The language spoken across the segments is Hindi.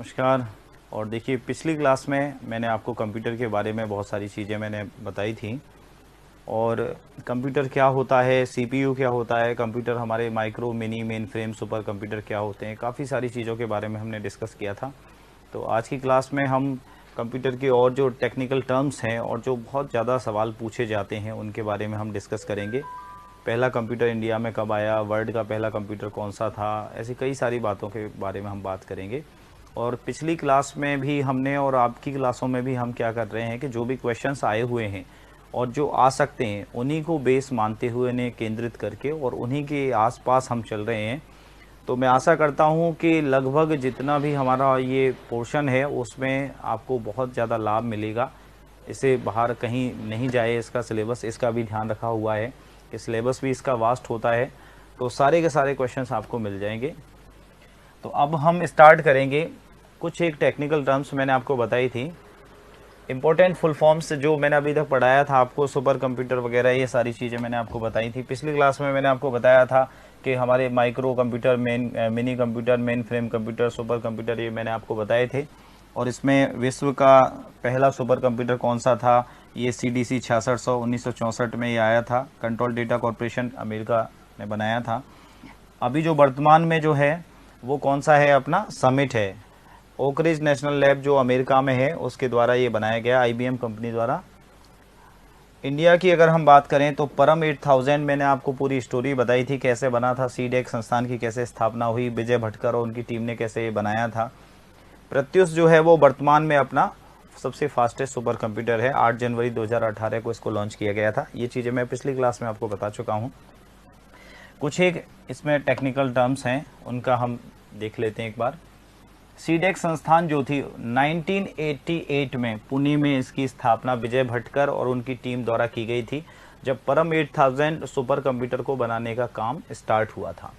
नमस्कार। और देखिए, पिछली क्लास में मैंने आपको कंप्यूटर के बारे में बहुत सारी चीज़ें मैंने बताई थी। और कंप्यूटर क्या होता है, सीपीयू क्या होता है, कंप्यूटर हमारे micro, mini, main frame, super computer क्या होते हैं, काफ़ी सारी चीज़ों के बारे में हमने डिस्कस किया था। तो आज की क्लास में हम कंप्यूटर के और जो टेक्निकल टर्म्स हैं और जो बहुत ज़्यादा सवाल पूछे जाते हैं उनके बारे में हम डिस्कस करेंगे। पहला कंप्यूटर इंडिया में कब आया, वर्ल्ड का पहला कंप्यूटर कौन सा था, ऐसी कई सारी बातों के बारे में हम बात करेंगे। और पिछली क्लास में भी हमने और आपकी क्लासों में भी हम क्या कर रहे हैं कि जो भी क्वेश्चंस आए हुए हैं और जो आ सकते हैं उन्हीं को बेस मानते हुए उन्हें केंद्रित करके और उन्हीं के आसपास हम चल रहे हैं। तो मैं आशा करता हूं कि लगभग जितना भी हमारा ये पोर्शन है उसमें आपको बहुत ज़्यादा लाभ मिलेगा। इसे बाहर कहीं नहीं जाए, इसका सिलेबस इसका भी ध्यान रखा हुआ है कि सिलेबस भी इसका वास्ट होता है, तो सारे के सारे क्वेश्चंस आपको मिल जाएंगे। तो अब हम स्टार्ट करेंगे। कुछ एक टेक्निकल टर्म्स मैंने आपको बताई थी, इंपॉर्टेंट फुल फॉर्म्स जो मैंने अभी तक पढ़ाया था आपको, सुपर कंप्यूटर वगैरह ये सारी चीज़ें मैंने आपको बताई थी। पिछली क्लास में मैंने आपको बताया था कि हमारे micro computer, mini computer, main frame computer, super computer, ये मैंने आपको बताए थे। और इसमें विश्व का पहला सुपर कंप्यूटर कौन सा था, ये CDC 6600 1964 में ये आया था। कंट्रोल डेटा कॉरपोरेशन अमेरिका ने बनाया था। अभी जो वर्तमान में जो है वो कौन सा है, अपना समिट है। ओक रिज नेशनल लैब जो अमेरिका में है उसके द्वारा ये बनाया गया, IBM कंपनी द्वारा। इंडिया की अगर हम बात करें तो परम 8000 मैंने आपको पूरी स्टोरी बताई थी कैसे बना था, सीडेक संस्थान की कैसे स्थापना हुई, विजय भटकर और उनकी टीम ने कैसे ये बनाया था। प्रत्युष जो है वो वर्तमान में अपना सबसे फास्टेस्ट सुपर कंप्यूटर है। 8 जनवरी 2018 को इसको लॉन्च किया गया था। ये चीज़ें मैं पिछली क्लास में आपको बता चुका हूँ। कुछ एक इसमें टेक्निकल टर्म्स हैं, उनका हम देख लेते हैं एक बार। सीडेक संस्थान जो थी 1988 में पुणे में इसकी स्थापना विजय भटकर और उनकी टीम द्वारा की गई थी, जब परम 8000 सुपर कंप्यूटर को बनाने का काम स्टार्ट हुआ था।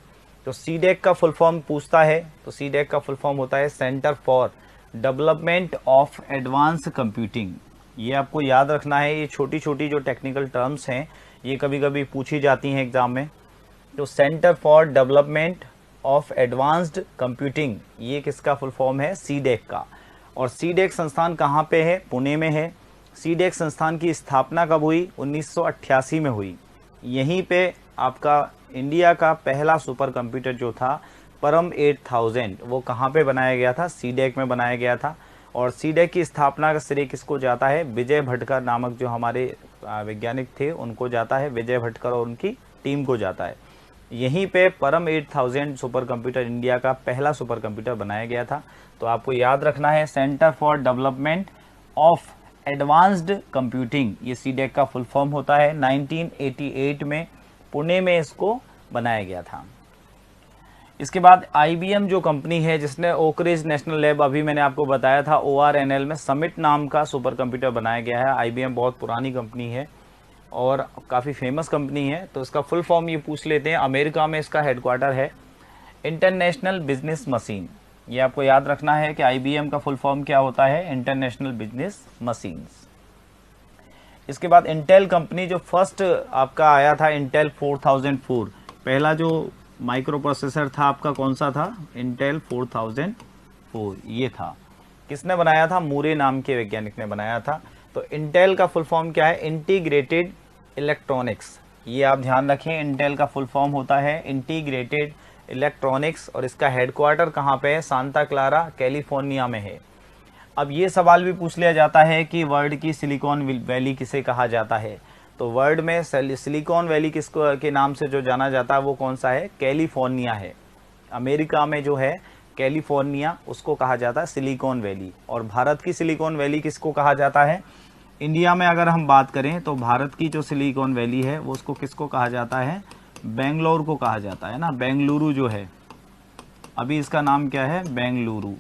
तो सीडेक का फुल फॉर्म पूछता है, तो सीडेक का फुल फॉर्म होता है centre for development of advance computing. ये आपको याद रखना है, ये छोटी छोटी जो टेक्निकल टर्म्स हैं ये कभी कभी पूछी जाती हैं एग्जाम में। तो centre for development of advanced computing, ये किसका फुल फॉर्म है, सीडेक का। और सीडेक संस्थान कहाँ पे है, पुणे में है। सीडेक संस्थान की स्थापना कब हुई, 1988 में हुई। यहीं पे आपका इंडिया का पहला सुपर कंप्यूटर जो था परम 8000, वो कहाँ पे बनाया गया था, सीडेक में बनाया गया था। और सीडेक की स्थापना का श्रेय किसको जाता है, विजय भटकर नामक जो हमारे वैज्ञानिक थे उनको जाता है, विजय भटकर और उनकी टीम को जाता है। यहीं पे परम 8000 सुपर कंप्यूटर इंडिया का पहला सुपर कंप्यूटर बनाया गया था। तो आपको याद रखना है centre for development of advanced computing, ये सीडेक का फुल फॉर्म होता है। 1988 में पुणे में इसको बनाया गया था। इसके बाद IBM जो कंपनी है जिसने ओक रिज नेशनल लैब, अभी मैंने आपको बताया था ORNL में समिट नाम का सुपर कंप्यूटर बनाया गया है। IBM बहुत पुरानी कंपनी है और काफ़ी फेमस कंपनी है। तो इसका फुल फॉर्म ये पूछ लेते हैं। अमेरिका में इसका हेडक्वार्टर है। इंटरनेशनल बिजनेस मशीन, ये आपको याद रखना है कि IBM का फुल फॉर्म क्या होता है, इंटरनेशनल बिजनेस मशीन्स। इसके बाद इंटेल कंपनी जो फर्स्ट आपका आया था, इंटेल 4004, पहला जो माइक्रो प्रोसेसर था आपका कौन सा था, इंटेल 4004 ये था। किसने बनाया था, मूरे नाम के वैज्ञानिक ने बनाया था। तो इंटेल का फुल फॉर्म क्या है, इंटीग्रेटेड इलेक्ट्रॉनिक्स, ये आप ध्यान रखें। इंटेल का फुल फॉर्म होता है इंटीग्रेटेड इलेक्ट्रॉनिक्स। और इसका हेडक्वार्टर कहाँ पे है, सांता क्लारा कैलिफोर्निया में है। अब ये सवाल भी पूछ लिया जाता है कि वर्ल्ड की सिलिकॉन वैली किसे कहा जाता है। तो वर्ल्ड में सिलिकॉन वैली किसको के नाम से जो जाना जाता है वो कौन सा है, कैलिफोर्निया है। अमेरिका में जो है कैलिफोर्निया, उसको कहा जाता है सिलिकॉन वैली। और भारत की सिलिकॉन वैली किसको कहा जाता है, इंडिया में अगर हम बात करें तो भारत की जो सिलिकॉन वैली है वो उसको किसको कहा जाता है, बेंगलोर को कहा जाता है ना। बेंगलुरु जो है, अभी इसका नाम क्या है, बेंगलुरु,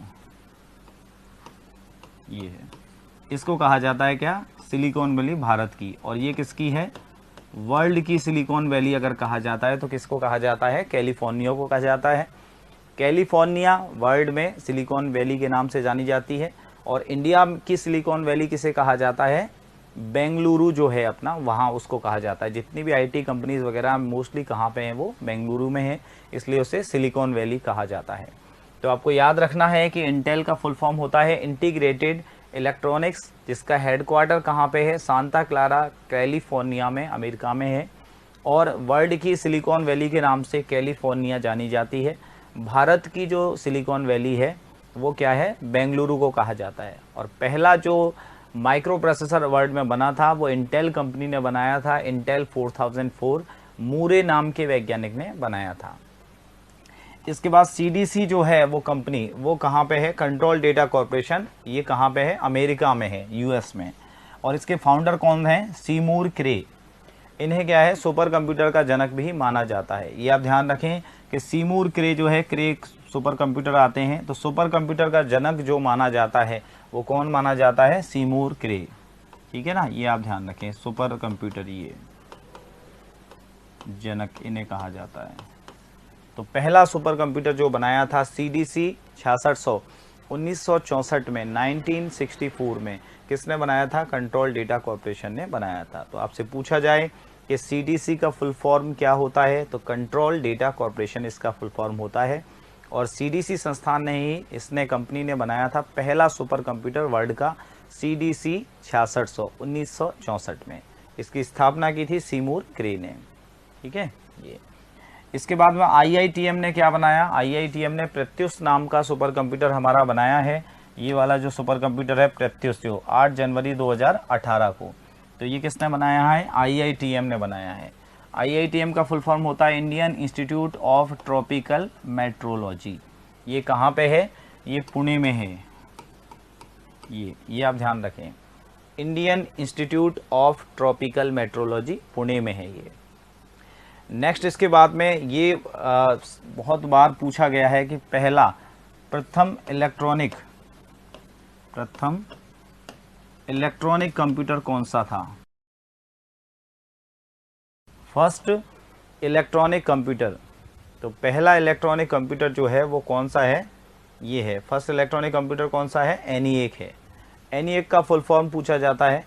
ये है, इसको कहा जाता है क्या, सिलिकॉन वैली भारत की। और ये किसकी है, वर्ल्ड की सिलिकॉन वैली अगर कहा जाता है तो किसको कहा जाता है, कैलिफोर्निया को कहा जाता है। कैलिफोर्निया वर्ल्ड में सिलिकॉन वैली के नाम से जानी जाती है। और इंडिया की सिलिकॉन वैली किसे कहा जाता है, बेंगलुरु जो है अपना, वहाँ उसको कहा जाता है। जितनी भी IT कंपनीज वगैरह मोस्टली कहाँ पे हैं, वो बेंगलुरु में है, इसलिए उसे सिलिकॉन वैली कहा जाता है। तो आपको याद रखना है कि इंटेल का फुल फॉर्म होता है इंटीग्रेटेड इलेक्ट्रॉनिक्स, जिसका हेडक्वार्टर कहाँ पे है, सांता क्लारा कैलिफोर्निया में, अमेरिका में है, और वर्ल्ड की सिलिकॉन वैली के नाम से कैलिफोर्निया जानी जाती है। भारत की जो सिलिकॉन वैली है वो क्या है, बेंगलुरु को कहा जाता है। और पहला जो माइक्रो प्रोसेसर वर्ल्ड में बना था वो इंटेल कंपनी ने बनाया था, इंटेल 4004 मूरे नाम के वैज्ञानिक ने बनाया था। इसके बाद सीडीसी जो है वो कंपनी, वो कहाँ पे है, कंट्रोल डेटा कॉर्पोरेशन, ये कहाँ पे है, अमेरिका में है, यूएस में। और इसके फाउंडर कौन हैं, सीमूर क्रे। इन्हें क्या है, सुपर कंप्यूटर का जनक भी माना जाता है। ये आप ध्यान रखें कि सीमूर क्रे जो है, क्रे सुपर कंप्यूटर आते हैं, तो सुपर कंप्यूटर का जनक जो माना जाता है वो कौन माना जाता है, सीमूर क्रे। ठीक है ना, ये आप ध्यान रखें, सुपर कंप्यूटर ये जनक इन्हें कहा जाता है। तो पहला सुपर कंप्यूटर जो बनाया था सीडीसी 6600 1964 में, 1964 में किसने बनाया था, कंट्रोल डेटा कॉर्पोरेशन ने बनाया था। तो आपसे पूछा जाए कि सीडीसी का फुल फॉर्म क्या होता है, तो कंट्रोल डेटा कॉर्पोरेशन इसका फुल फॉर्म होता है। और सीडीसी संस्थान ने ही, इसने कंपनी ने बनाया था पहला सुपर कंप्यूटर वर्ल्ड का, सीडीसी 6600 1964 में। इसकी स्थापना की थी सीमूर क्रे ने। ठीक है ये। इसके बाद में आईआईटीएम ने क्या बनाया, आईआईटीएम ने प्रत्युष नाम का सुपर कंप्यूटर हमारा बनाया है। ये वाला जो सुपर कंप्यूटर है प्रत्युष, जो 8 जनवरी 2018 को, तो ये किसने बनाया है, आईआईटीएम ने बनाया है। आईआईटीएम का फुल फॉर्म होता है Indian institute of tropical metrology. ये कहाँ पे है, ये पुणे में है। ये आप ध्यान रखें, Indian institute of tropical metrology Pune में है ये। नेक्स्ट इसके बाद में ये बहुत बार पूछा गया है कि प्रथम इलेक्ट्रॉनिक कंप्यूटर कौन सा था। फर्स्ट इलेक्ट्रॉनिक कंप्यूटर, तो पहला इलेक्ट्रॉनिक कंप्यूटर जो है वो कौन सा है, ये है। फर्स्ट इलेक्ट्रॉनिक कंप्यूटर कौन सा है, ENIAC है। ENIAC का फुल फॉर्म पूछा जाता है,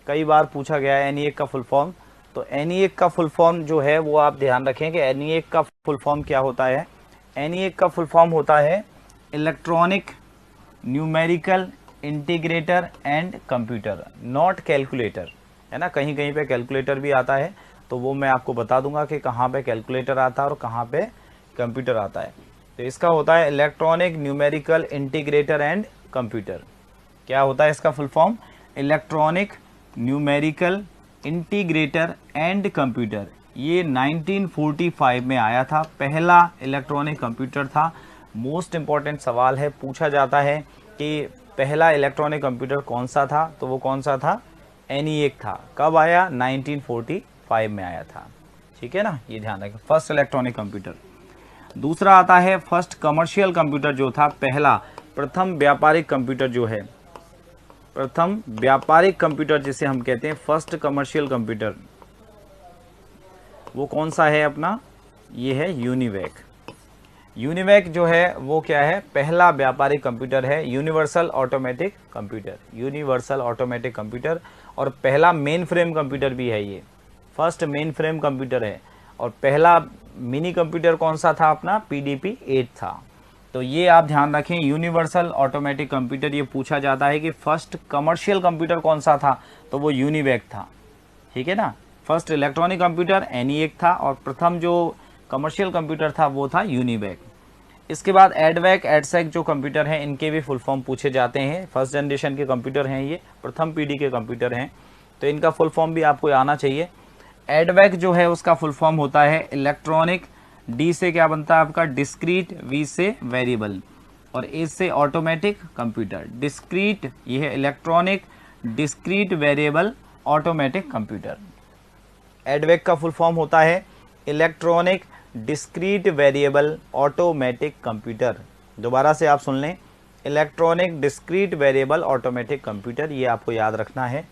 कई बार पूछा गया है ENIAC का फुल फॉर्म। तो ENIAC का फुल फॉर्म जो है वो आप ध्यान रखें कि ENIAC का फुल फॉर्म क्या होता है। ENIAC का फुल फॉर्म होता है electronic numerical integrator and computer, not calculator, है ना। कहीं कहीं पे कैलकुलेटर भी आता है, तो वो मैं आपको बता दूंगा कि कहाँ पे कैलकुलेटर आता है और कहाँ पे कंप्यूटर आता है। तो इसका होता है electronic numerical integrator and computer. क्या होता है इसका full form, electronic numerical integrator and computer. ये 1945 में आया था, पहला इलेक्ट्रॉनिक कंप्यूटर था। मोस्ट इंपॉर्टेंट सवाल है, पूछा जाता है कि पहला इलेक्ट्रॉनिक कंप्यूटर कौन सा था, तो वो कौन सा था, ENIAC था। कब आया, 1945 में आया था। ठीक है ना, ये ध्यान रखें, फर्स्ट इलेक्ट्रॉनिक कंप्यूटर। दूसरा आता है फर्स्ट कमर्शियल कंप्यूटर, जो था प्रथम व्यापारिक कंप्यूटर जो है, प्रथम व्यापारिक कंप्यूटर जिसे हम कहते हैं फर्स्ट कमर्शियल कंप्यूटर, वो कौन सा है अपना, ये है यूनिवैक। यूनिवैक जो है वो क्या है, पहला व्यापारिक कंप्यूटर है, universal automatic computer, universal automatic computer. और पहला मेन फ्रेम कंप्यूटर भी है, ये फर्स्ट मेन फ्रेम कंप्यूटर है। और पहला मिनी कंप्यूटर कौन सा था अपना, PDP-8 था। तो ये आप ध्यान रखें, यूनिवर्सल ऑटोमेटिक कंप्यूटर। ये पूछा जाता है कि फर्स्ट कमर्शियल कंप्यूटर कौन सा था, तो वो यूनिवैक था। ठीक है ना, फर्स्ट इलेक्ट्रॉनिक कंप्यूटर ENIAC था और प्रथम जो कमर्शियल कंप्यूटर था वो था यूनिवैक। इसके बाद एडवैक, एडसेक जो कंप्यूटर हैं, इनके भी फुल फॉर्म पूछे जाते हैं। फर्स्ट जनरेशन के कंप्यूटर हैं, ये प्रथम पीढ़ी के कंप्यूटर हैं, तो इनका फुल फॉर्म भी आपको आना चाहिए। एडवैक जो है उसका फुल फॉर्म होता है इलेक्ट्रॉनिक, D से क्या बनता है आपका, डिस्क्रीट, V से वेरिएबल, और A से ऑटोमेटिक कंप्यूटर। डिस्क्रीट, ये है electronic discrete variable automatic computer. एडवैक का फुल फॉर्म होता है electronic discrete variable automatic computer. दोबारा से आप सुन लें, electronic discrete variable automatic computer, ये आपको याद रखना है।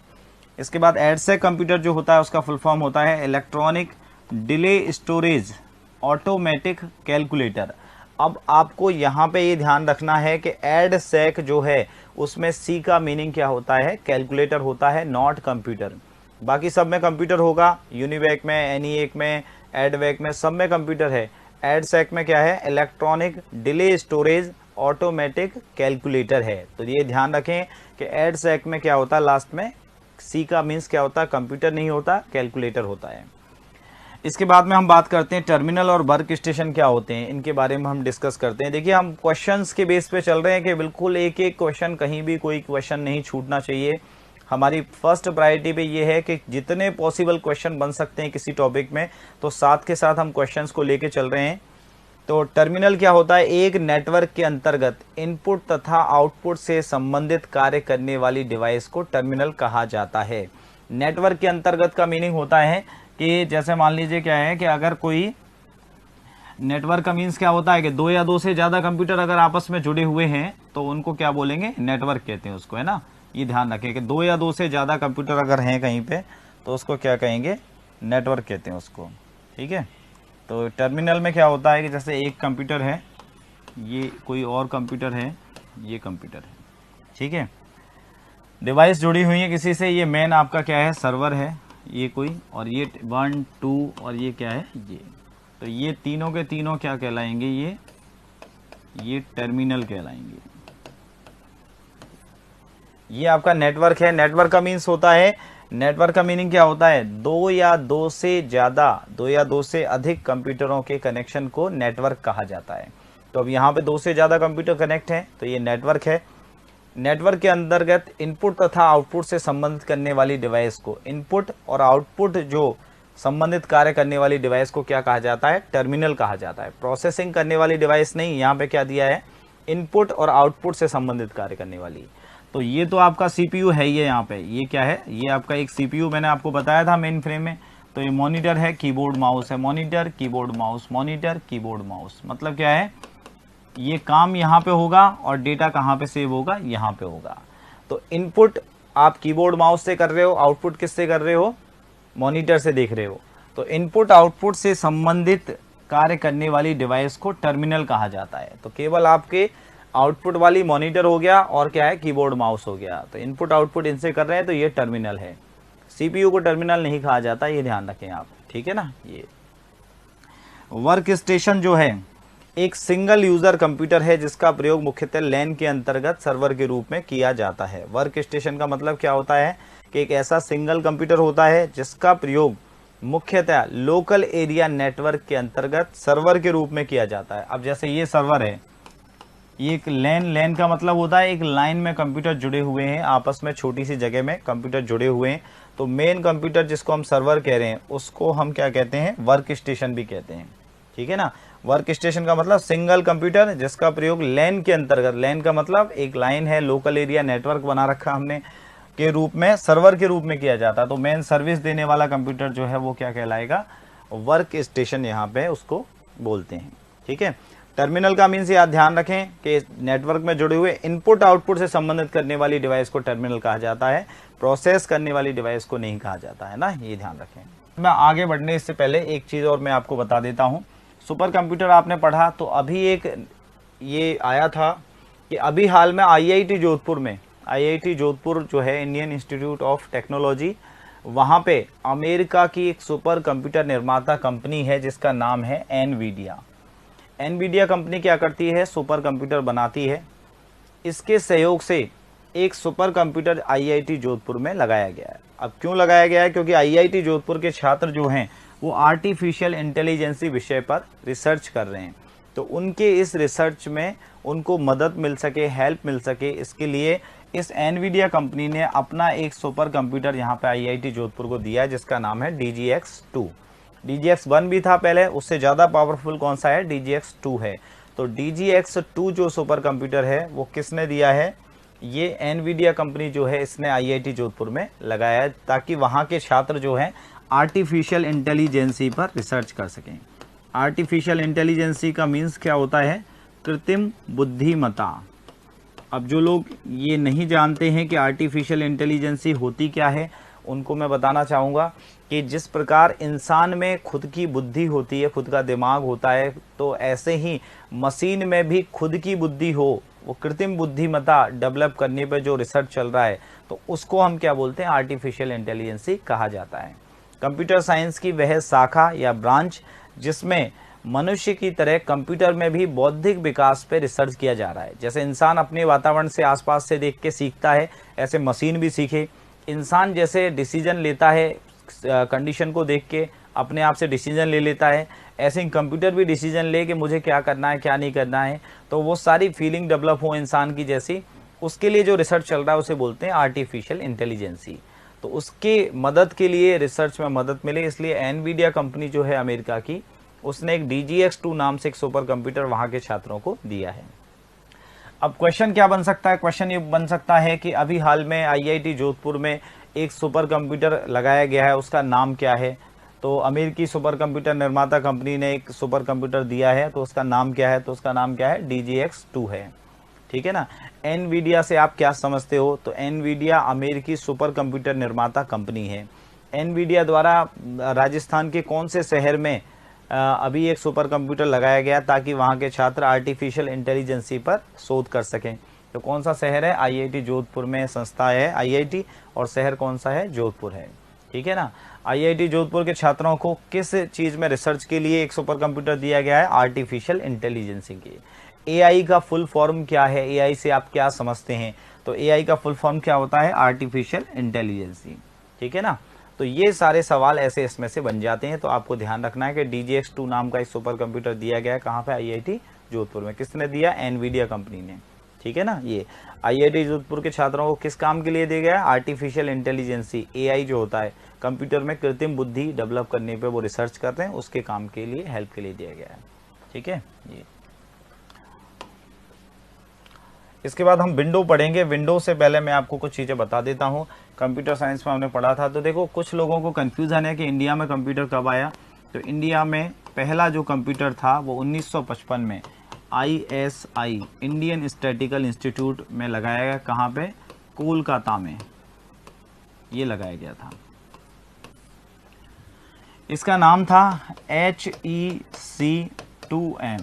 इसके बाद एडसेक कंप्यूटर जो होता है उसका फुल फॉर्म होता है electronic delay storage automatic calculator. अब आपको यहाँ पे ये ध्यान रखना है कि एडसेक जो है उसमें C का मीनिंग क्या होता है, कैलकुलेटर होता है, नॉट कंप्यूटर। बाकी सब में कंप्यूटर होगा, यूनिवैक में, ENIAC में, एडवैक में, सब में कंप्यूटर है। एडसेक में क्या है, electronic delay storage automatic calculator है। तो ये ध्यान रखें कि एड सेक में क्या होता है, लास्ट में सी का मीन्स क्या होता है, कंप्यूटर नहीं होता, कैलकुलेटर होता है। इसके बाद में हम बात करते हैं टर्मिनल और वर्क स्टेशन क्या होते हैं, इनके बारे में हम डिस्कस करते हैं। देखिए हम क्वेश्चंस के बेस पे चल रहे हैं कि बिल्कुल एक एक क्वेश्चन, कहीं भी कोई क्वेश्चन नहीं छूटना चाहिए। हमारी फर्स्ट प्रायोरिटी पे ये है कि जितने पॉसिबल क्वेश्चन बन सकते हैं किसी टॉपिक में, तो साथ के साथ हम क्वेश्चंस को लेके चल रहे हैं। तो टर्मिनल क्या होता है, एक नेटवर्क के अंतर्गत इनपुट तथा आउटपुट से संबंधित कार्य करने वाली डिवाइस को टर्मिनल कहा जाता है। नेटवर्क के अंतर्गत का मीनिंग होता है कि जैसे मान लीजिए क्या है कि अगर कोई नेटवर्क का मीन्स क्या होता है कि दो या दो से ज्यादा कंप्यूटर अगर आपस में जुड़े हुए हैं तो उनको क्या बोलेंगे, नेटवर्क कहते हैं उसको, है ना। ये ध्यान रखें कि दो या दो से ज्यादा कंप्यूटर अगर हैं कहीं पे तो उसको क्या कहेंगे, नेटवर्क कहते हैं उसको, ठीक है। तो टर्मिनल में क्या होता है कि जैसे एक कंप्यूटर है, ये कोई और कंप्यूटर है, ये कंप्यूटर है, ठीक है, डिवाइस जुड़ी हुई है किसी से, ये मेन आपका क्या है, सर्वर है ये कोई, और ये 1 2 और ये क्या है, ये। तो ये तीनों के तीनों क्या कहलाएंगे, ये टर्मिनल कहलाएंगे। ये आपका नेटवर्क है। नेटवर्क का मीन्स होता है, नेटवर्क का मीनिंग क्या होता है, दो या दो से ज्यादा, दो या दो से अधिक कंप्यूटरों के कनेक्शन को नेटवर्क कहा जाता है। तो अब यहाँ पे दो से ज्यादा कंप्यूटर कनेक्ट हैं तो ये नेटवर्क है। नेटवर्क के अंतर्गत इनपुट तथा आउटपुट से संबंधित करने वाली डिवाइस को, इनपुट और आउटपुट जो संबंधित कार्य करने वाली डिवाइस को क्या कहा जाता है, टर्मिनल कहा जाता है। प्रोसेसिंग करने वाली डिवाइस नहीं, यहाँ पे क्या दिया है, इनपुट और आउटपुट से संबंधित कार्य करने वाली। तो ये तो आपका सीपीयू है, ये यहाँ पे ये क्या है, ये आपका एक सीपीयू मैंने आपको बताया था मेन फ्रेम में। तो ये मॉनिटर है, कीबोर्ड माउस है, monitor keyboard mouse, monitor keyboard mouse, मतलब क्या है, ये काम यहाँ पे होगा और डेटा कहाँ पे सेव होगा, यहाँ पे होगा। तो इनपुट आप कीबोर्ड माउस से कर रहे हो, आउटपुट किससे कर रहे हो, मॉनिटर से देख रहे हो। तो इनपुट आउटपुट से संबंधित कार्य करने वाली डिवाइस को टर्मिनल कहा जाता है। तो केवल आपके आउटपुट वाली मॉनिटर हो गया और क्या है, कीबोर्ड माउस हो गया। तो इनपुट आउटपुट इनसे कर रहे हैं तो ये टर्मिनल है। सीपीयू को टर्मिनल नहीं कहा जाता, ये ध्यान रखें आप, ठीक है ना। ये वर्क स्टेशन जो है एक सिंगल यूजर कंप्यूटर है जिसका प्रयोग मुख्यतः लैन के अंतर्गत सर्वर के रूप में किया जाता है। वर्क स्टेशन का मतलब क्या होता है कि एक ऐसा सिंगल कंप्यूटर होता है जिसका प्रयोग मुख्यतः लोकल एरिया नेटवर्क के अंतर्गत सर्वर के रूप में किया जाता है। अब जैसे ये सर्वर है, ये एक लैन का मतलब होता है एक लाइन में कंप्यूटर जुड़े हुए हैं, आपस में छोटी सी जगह में कंप्यूटर जुड़े हुए हैं। तो मेन कंप्यूटर जिसको हम सर्वर कह रहे हैं उसको हम क्या कहते हैं, वर्क स्टेशन भी कहते हैं, ठीक है ना। वर्क स्टेशन का मतलब सिंगल कंप्यूटर जिसका प्रयोग लैन के अंतर्गत, लैन का मतलब एक लाइन है, लोकल एरिया नेटवर्क बना रखा हमने, के रूप में, सर्वर के रूप में किया जाता है। तो मेन सर्विस देने वाला कंप्यूटर जो है वो क्या कहलाएगा, वर्क स्टेशन यहाँ पे उसको बोलते हैं, ठीक है। टर्मिनल का मीन्स याद ध्यान रखें कि नेटवर्क में जुड़े हुए इनपुट आउटपुट से संबंधित करने वाली डिवाइस को टर्मिनल कहा जाता है, प्रोसेस करने वाली डिवाइस को नहीं कहा जाता है ना, ये ध्यान रखें। मैं आगे बढ़ने से पहले एक चीज़ और मैं आपको बता देता हूँ। सुपर कंप्यूटर आपने पढ़ा तो अभी एक ये आया था कि अभी हाल में आईआईटी जोधपुर में, आईआईटी जोधपुर जो है इंडियन इंस्टीट्यूट ऑफ टेक्नोलॉजी, वहाँ पे अमेरिका की एक सुपर कंप्यूटर निर्माता कंपनी है जिसका नाम है एनवीडिया। एनवीडिया कंपनी क्या करती है, सुपर कंप्यूटर बनाती है। इसके सहयोग से एक सुपर कंप्यूटर आईआईटी जोधपुर में लगाया गया है। अब क्यों लगाया गया है, क्योंकि आईआईटी जोधपुर के छात्र जो हैं वो आर्टिफिशियल इंटेलिजेंसी विषय पर रिसर्च कर रहे हैं। तो उनके इस रिसर्च में उनको मदद मिल सके, हेल्प मिल सके, इसके लिए इस एनवीडिया कंपनी ने अपना एक सुपर कंप्यूटर यहाँ पे आईआईटी जोधपुर को दिया है जिसका नाम है DGX-2। DGX-1 भी था पहले, उससे ज़्यादा पावरफुल कौन सा है, DGX-2 है। तो DGX-2 जो सुपर कंप्यूटर है वो किसने दिया है, ये एनवीडिया कंपनी जो है इसने आईआईटी जोधपुर में लगाया है ताकि वहाँ के छात्र जो हैं आर्टिफिशियल इंटेलिजेंसी पर रिसर्च कर सकें। आर्टिफिशियल इंटेलिजेंसी का मीन्स क्या होता है, कृत्रिम बुद्धिमत्ता। अब जो लोग ये नहीं जानते हैं कि आर्टिफिशियल इंटेलिजेंसी होती क्या है, उनको मैं बताना चाहूँगा कि जिस प्रकार इंसान में खुद की बुद्धि होती है, खुद का दिमाग होता है, तो ऐसे ही मशीन में भी खुद की बुद्धि हो, वो कृत्रिम बुद्धिमत्ता डेवलप करने पर जो रिसर्च चल रहा है तो उसको हम क्या बोलते हैं, आर्टिफिशियल इंटेलिजेंसी कहा जाता है। कंप्यूटर साइंस की वह शाखा या ब्रांच जिसमें मनुष्य की तरह कंप्यूटर में भी बौद्धिक विकास पे रिसर्च किया जा रहा है। जैसे इंसान अपने वातावरण से आसपास से देख के सीखता है, ऐसे मशीन भी सीखे। इंसान जैसे डिसीजन लेता है कंडीशन को देख के, अपने आप से डिसीजन ले लेता है, ऐसे ही कंप्यूटर भी डिसीजन ले कि मुझे क्या करना है क्या नहीं करना है। तो वो सारी फीलिंग डेवलप हो इंसान की जैसी, उसके लिए जो रिसर्च चल रहा है उसे बोलते हैं आर्टिफिशियल इंटेलिजेंसी। तो उसके मदद के लिए रिसर्च में मदद मिले, इसलिए एनवीडिया कंपनी जो है अमेरिका की, उसने एक DGX-2 नाम से एक सुपर कंप्यूटर वहां के छात्रों को दिया है। अब क्वेश्चन क्या बन सकता है? क्वेश्चन ये बन सकता है कि अभी हाल में IIT जोधपुर में एक सुपर कंप्यूटर लगाया गया है, उसका नाम क्या है? तो अमेरिकी सुपर कंप्यूटर निर्माता कंपनी ने एक सुपर कंप्यूटर दिया है, तो उसका नाम क्या है? तो उसका नाम क्या है? DGX-2 है। ठीक है ना। एनवीडिया से आप क्या समझते हो? तो एनवीडिया अमेरिकी सुपर कंप्यूटर निर्माता कंपनी है। एनवीडिया द्वारा राजस्थान के कौन से शहर में अभी एक सुपर कंप्यूटर लगाया गया ताकि वहां के छात्र आर्टिफिशियल इंटेलिजेंसी पर शोध कर सकें? तो कौन सा शहर है? IIT जोधपुर में संस्था है IIT, और शहर कौन सा है? जोधपुर है। ठीक है ना। IIT जोधपुर के छात्रों को किस चीज में रिसर्च के लिए एक सुपर कंप्यूटर दिया गया है? आर्टिफिशियल इंटेलिजेंसी के। AI का फुल फॉर्म क्या है? AI से आप क्या समझते हैं? तो AI का फुल फॉर्म क्या होता है? Artificial intelligence. ठीक है ना। तो ये सारे सवाल ऐसे इसमें से बन जाते हैं। तो आपको ध्यान रखना है कि DGX-2 नाम का एक सुपर कंप्यूटर दिया गया है कहाँ पे? IIT जोधपुर में। किसने दिया? एनवीडिया कंपनी ने। ठीक है ना। ये IIT जोधपुर के छात्रों को किस काम के लिए दिया गया है? आर्टिफिशियल इंटेलिजेंसी, AI जो होता है कंप्यूटर में कृत्रिम बुद्धि डेवलप करने पे वो रिसर्च करते हैं, उसके काम के लिए, हेल्प के लिए दिया गया है। ठीक है। ये इसके बाद हम विंडो पढ़ेंगे। विंडो से पहले मैं आपको कुछ चीज़ें बता देता हूँ। कंप्यूटर साइंस में हमने पढ़ा था, तो देखो कुछ लोगों को कंफ्यूजन है कि इंडिया में कंप्यूटर कब आया। तो इंडिया में पहला जो कंप्यूटर था वो 1955 में ISI, इंडियन स्टैटिकल इंस्टीट्यूट में लगाया गया। कहाँ पे? कोलकाता में ये लगाया गया था। इसका नाम था HEC2M,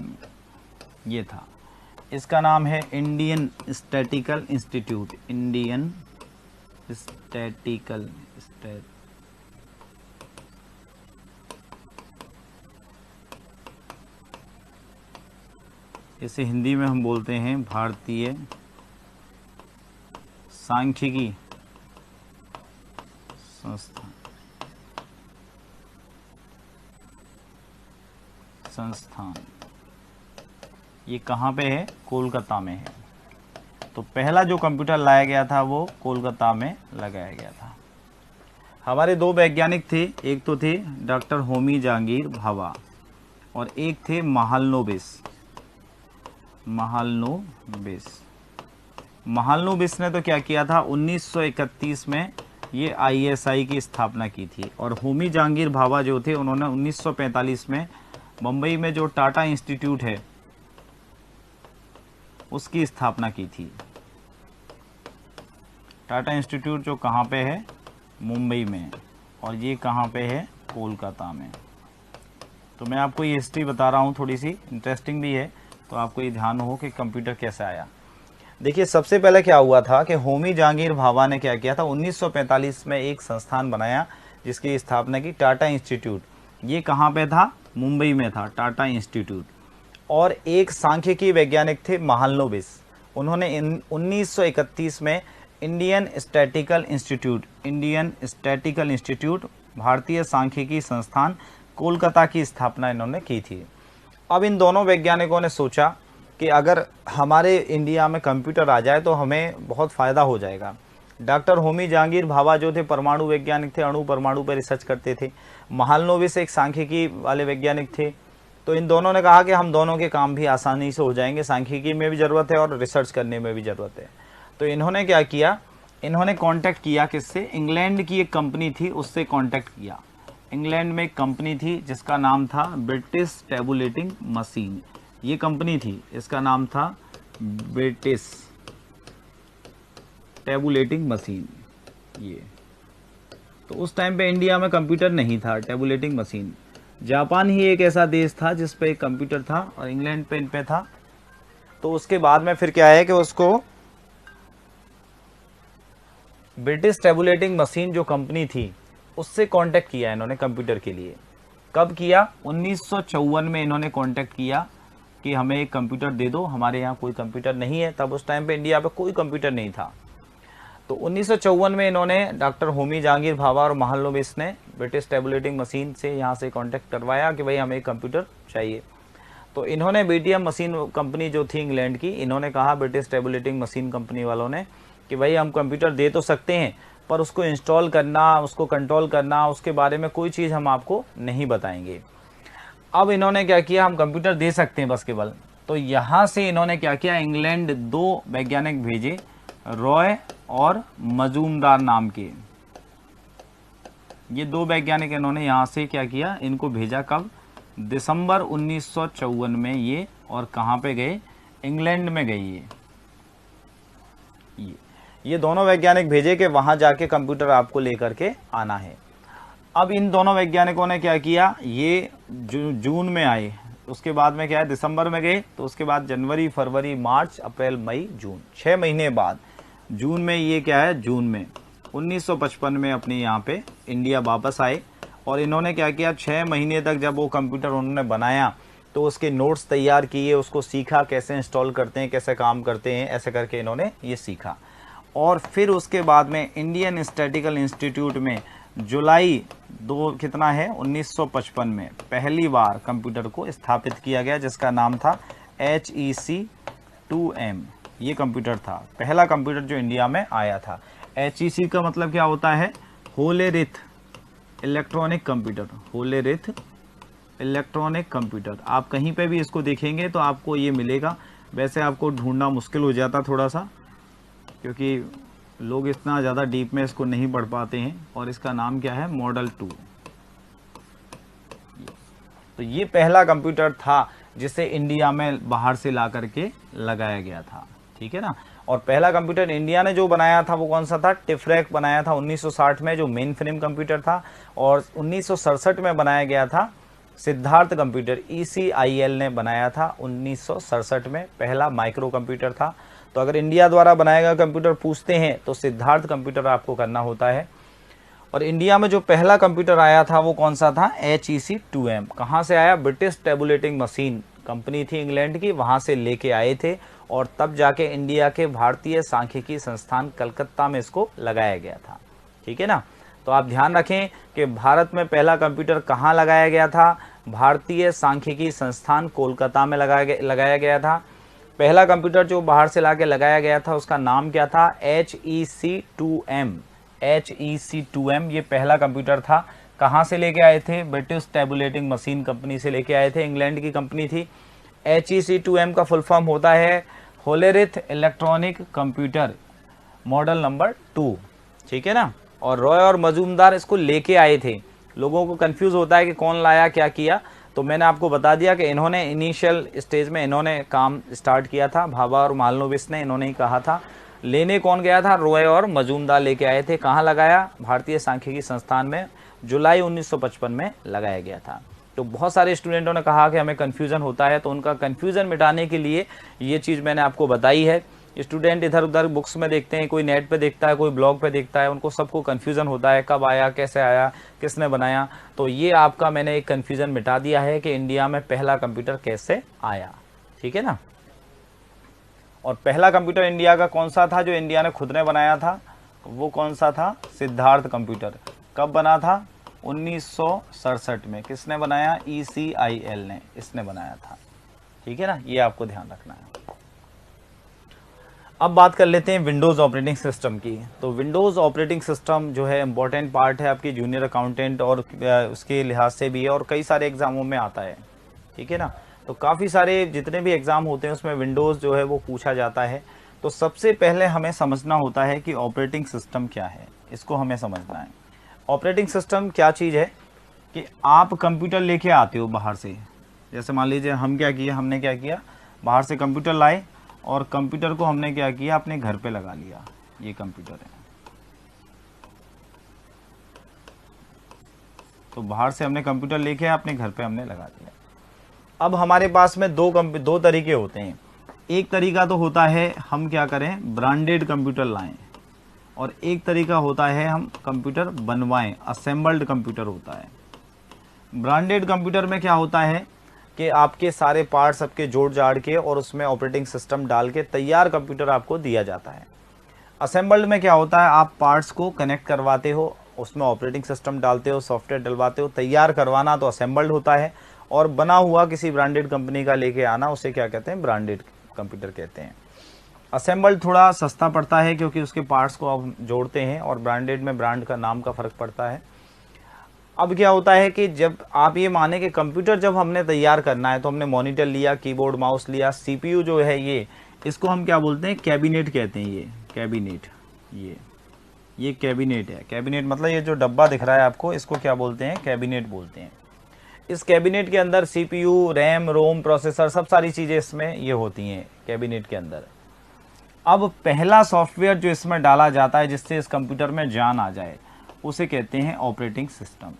ये था। इसका नाम है Indian statistical institute, Indian statistical इसे हिंदी में हम बोलते हैं भारतीय सांख्यिकी संस्थान। ये कहाँ पे है? कोलकाता में है। तो पहला जो कंप्यूटर लाया गया था वो कोलकाता में लगाया गया था। हमारे दो वैज्ञानिक थे, एक तो थे डॉक्टर होमी जहांगीर भाभा और एक थे महालनोबिस ने तो क्या किया था? 1931 में ये ISI की स्थापना की थी। और होमी जहांगीर भाभा जो थे, उन्होंने 1945 में मुंबई में जो टाटा इंस्टीट्यूट है उसकी स्थापना की थी। टाटा इंस्टीट्यूट जो कहाँ पे है? मुंबई में, और ये कहाँ पे है? कोलकाता में। तो मैं आपको ये हिस्ट्री बता रहा हूँ, थोड़ी सी इंटरेस्टिंग भी है, तो आपको ये ध्यान हो कि कंप्यूटर कैसे आया। देखिए सबसे पहले क्या हुआ था कि होमी जहांगीर भाभा ने क्या किया था? 1945 में एक संस्थान बनाया जिसकी स्थापना की, टाटा इंस्टीट्यूट। ये कहाँ पे था? मुंबई में था टाटा इंस्टीट्यूट। और एक सांख्यिकी वैज्ञानिक थे महालनोबिस, उन्होंने 1931 में इंडियन स्टैटिकल इंस्टीट्यूट भारतीय सांख्यिकी संस्थान कोलकाता की स्थापना इन्होंने की थी। अब इन दोनों वैज्ञानिकों ने सोचा कि अगर हमारे इंडिया में कंप्यूटर आ जाए तो हमें बहुत फ़ायदा हो जाएगा। डॉक्टर होमी जहांगीर भाभा जो थे परमाणु वैज्ञानिक थे, अणु परमाणु पर रिसर्च करते थे। महालनोबिस एक सांख्यिकी वाले वैज्ञानिक थे। तो इन दोनों ने कहा कि हम दोनों के काम भी आसानी से हो जाएंगे, सांख्यिकी में भी ज़रूरत है और रिसर्च करने में भी ज़रूरत है। तो इन्होंने क्या किया? इन्होंने कांटेक्ट किया किससे? इंग्लैंड की एक कंपनी थी, उससे कांटेक्ट किया। इंग्लैंड में एक कंपनी थी जिसका नाम था ब्रिटिश टैबुलेटिंग मशीन। ये कंपनी थी, इसका नाम था ब्रिटिश टैबुलेटिंग मशीन। ये तो उस टाइम पे इंडिया में कंप्यूटर नहीं था, टैबुलेटिंग मशीन। जापान ही एक ऐसा देश था जिस पे एक कंप्यूटर था और इंग्लैंड पे इन पे था। तो उसके बाद में फिर क्या है कि उसको ब्रिटिश टैबुलेटिंग मशीन जो कंपनी थी उससे कांटेक्ट किया इन्होंने कंप्यूटर के लिए। कब किया? 1954 में इन्होंने कांटेक्ट किया कि हमें एक कंप्यूटर दे दो, हमारे यहाँ कोई कंप्यूटर नहीं है। तब उस टाइम पे इंडिया पे कोई कंप्यूटर नहीं था। तो 1954 में इन्होंने डॉक्टर होमी जहांगीर भाभा और महालनोबिस ने ब्रिटिश टैबुलेटिंग मशीन से यहाँ से कांटेक्ट करवाया कि भाई हमें एक कंप्यूटर चाहिए। तो इन्होंने बीटीएम मशीन कंपनी जो थी इंग्लैंड की, इन्होंने कहा ब्रिटिश टैबुलेटिंग मशीन कंपनी वालों ने कि भाई हम कंप्यूटर दे तो सकते हैं, पर उसको इंस्टॉल करना, उसको कंट्रोल करना, उसके बारे में कोई चीज़ हम आपको नहीं बताएंगे। अब इन्होंने क्या किया, हम कंप्यूटर दे सकते हैं बस केवल। तो यहाँ से इन्होंने क्या किया, इंग्लैंड 2 वैज्ञानिक भेजे, रॉय और मजूमदार नाम के। ये 2 वैज्ञानिक इन्होंने यहाँ से क्या किया, इनको भेजा। कब? दिसंबर 1954 में ये, और कहाँ पे गए? इंग्लैंड में गए। ये दोनों वैज्ञानिक भेजे कि वहाँ जाके कंप्यूटर आपको लेकर के आना है। अब इन दोनों वैज्ञानिकों ने क्या किया, ये जून में आए, उसके बाद में क्या है, दिसंबर में गए, तो उसके बाद जनवरी, फरवरी, मार्च, अप्रैल, मई, जून, 6 महीने बाद जून में ये क्या है, जून में 1955 में अपने यहाँ पे इंडिया वापस आए। और इन्होंने क्या किया, 6 महीने तक जब वो कंप्यूटर उन्होंने बनाया तो उसके नोट्स तैयार किए, उसको सीखा कैसे इंस्टॉल करते हैं, कैसे काम करते हैं, ऐसे करके इन्होंने ये सीखा। और फिर उसके बाद में इंडियन स्टैटिकल इंस्टीट्यूट में जुलाई 1955 में पहली बार कंप्यूटर को स्थापित किया गया, जिसका नाम था HEC-2M। ये कंप्यूटर था, पहला कंप्यूटर जो इंडिया में आया था। HEC का मतलब क्या होता है, Hollerith electronic computer, Hollerith electronic computer. आप कहीं पे भी इसको देखेंगे तो आपको ये मिलेगा। वैसे आपको ढूंढना मुश्किल हो जाता थोड़ा सा, क्योंकि लोग इतना ज़्यादा डीप में इसको नहीं पढ़ पाते हैं। और इसका नाम क्या है, मॉडल 2। तो ये पहला कंप्यूटर था जिसे इंडिया में बाहर से ला करके लगाया गया था, ठीक है ना। और पहला कंप्यूटर इंडिया ने जो बनाया था वो कौन सा था, टिफरेक बनाया था 1960 में, जो मेन फ्रेम कंप्यूटर था। और 1967 में बनाया गया था सिद्धार्थ कंप्यूटर, ECIL ने बनाया था 1967 में, पहला माइक्रो कंप्यूटर था। तो अगर इंडिया द्वारा बनाया गया कंप्यूटर पूछते हैं तो सिद्धार्थ कंप्यूटर आपको करना होता है। और इंडिया में जो पहला कंप्यूटर आया था वो कौन सा था, HEC-2M। कहाँ से आया, ब्रिटिश टैबुलेटिंग मशीन कंपनी थी इंग्लैंड की, वहाँ से लेके आए थे। और तब जाके इंडिया के भारतीय सांख्यिकी संस्थान कलकत्ता में इसको लगाया गया था, ठीक है ना। तो आप ध्यान रखें कि भारत में पहला कंप्यूटर कहाँ लगाया गया था, भारतीय सांख्यिकी संस्थान कोलकाता में लगाया गया था। पहला कंप्यूटर जो बाहर से लाके लगाया गया था उसका नाम क्या था, HEC-2M। HEC-2M ये पहला कंप्यूटर था। कहाँ से लेके आए थे, ब्रिटिश टैबुलेटिंग मशीन कंपनी से लेके आए थे, इंग्लैंड की कंपनी थी। HEC-2M का फुल फॉर्म होता है Hollerith electronic computer model number 2, ठीक है ना। और रॉय और मजूमदार इसको लेके आए थे। लोगों को कंफ्यूज होता है कि कौन लाया, क्या किया, तो मैंने आपको बता दिया कि इन्होंने इनिशियल स्टेज में इन्होंने काम स्टार्ट किया था, भाभा और महालनोबिस ने, इन्होंने ही कहा था। लेने कौन गया था, रॉय और मजूमदार लेके आए थे। कहाँ लगाया, भारतीय सांख्यिकी संस्थान में, जुलाई 1955 में लगाया गया था। तो बहुत सारे स्टूडेंटों ने कहा कि हमें कन्फ्यूज़न होता है, तो उनका कन्फ्यूज़न मिटाने के लिए ये चीज़ मैंने आपको बताई है। स्टूडेंट इधर उधर बुक्स में देखते हैं, कोई नेट पे देखता है, कोई ब्लॉग पे देखता है, उनको सबको कन्फ्यूज़न होता है कब आया, कैसे आया, किसने बनाया। तो ये आपका मैंने एक कन्फ्यूज़न मिटा दिया है कि इंडिया में पहला कंप्यूटर कैसे आया, ठीक है ना। और पहला कंप्यूटर इंडिया का कौन सा था जो इंडिया ने खुद ने बनाया था, वो कौन सा था, सिद्धार्थ कंप्यूटर। कब बना था, 1967 में। किसने बनाया, ECIL ने, इसने बनाया था, ठीक है ना। ये आपको ध्यान रखना है। अब बात कर लेते हैं विंडोज़ ऑपरेटिंग सिस्टम की। तो विंडोज़ ऑपरेटिंग सिस्टम जो है इम्पोर्टेंट पार्ट है आपकी जूनियर अकाउंटेंट और उसके लिहाज से भी है, और कई सारे एग्जामों में आता है, ठीक है ना। तो काफ़ी सारे जितने भी एग्ज़ाम होते हैं उसमें विंडोज़ जो है वो पूछा जाता है। तो सबसे पहले हमें समझना होता है कि ऑपरेटिंग सिस्टम क्या है, इसको हमें समझना है। ऑपरेटिंग सिस्टम क्या चीज़ है कि आप कंप्यूटर लेके आते हो बाहर से। जैसे मान लीजिए हम क्या किया, हमने क्या किया, बाहर से कंप्यूटर लाए और कंप्यूटर को हमने क्या किया, अपने घर पे लगा लिया। ये कंप्यूटर है, तो बाहर से हमने कंप्यूटर लेके अपने घर पे हमने लगा दिया। अब हमारे पास में दो तरीके होते हैं। एक तरीका तो होता है हम क्या करें, ब्रांडेड कंप्यूटर लाएं, और एक तरीका होता है हम कंप्यूटर बनवाएं, असेंबल्ड कंप्यूटर होता है। ब्रांडेड कंप्यूटर में क्या होता है कि आपके सारे पार्ट्स सबके जोड़ जाड़ के और उसमें ऑपरेटिंग सिस्टम डाल के तैयार कंप्यूटर आपको दिया जाता है। असेंबल्ड में क्या होता है, आप पार्ट्स को कनेक्ट करवाते हो, उसमें ऑपरेटिंग सिस्टम डालते हो, सॉफ्टवेयर डलवाते हो। तैयार करवाना तो असेंबल्ड होता है, और बना हुआ किसी ब्रांडेड कंपनी का लेके आना उसे क्या कहते हैं, ब्रांडेड कंप्यूटर कहते हैं। असेंबल्ड थोड़ा सस्ता पड़ता है क्योंकि उसके पार्ट्स को आप जोड़ते हैं, और ब्रांडेड में ब्रांड का नाम का फ़र्क पड़ता है। अब क्या होता है कि जब आप ये माने कि कंप्यूटर जब हमने तैयार करना है तो हमने मॉनिटर लिया, कीबोर्ड माउस लिया, सीपीयू जो है ये, इसको हम क्या बोलते हैं, कैबिनेट कहते हैं। ये कैबिनेट, ये कैबिनेट है। कैबिनेट मतलब ये जो डब्बा दिख रहा है आपको, इसको क्या बोलते हैं, कैबिनेट बोलते हैं। इस कैबिनेट के अंदर सीपीयू, रैम, रोम, प्रोसेसर, सब सारी चीज़ें इसमें ये होती हैं कैबिनेट के अंदर। अब पहला सॉफ्टवेयर जो इसमें डाला जाता है जिससे इस कंप्यूटर में जान आ जाए, उसे कहते हैं ऑपरेटिंग सिस्टम।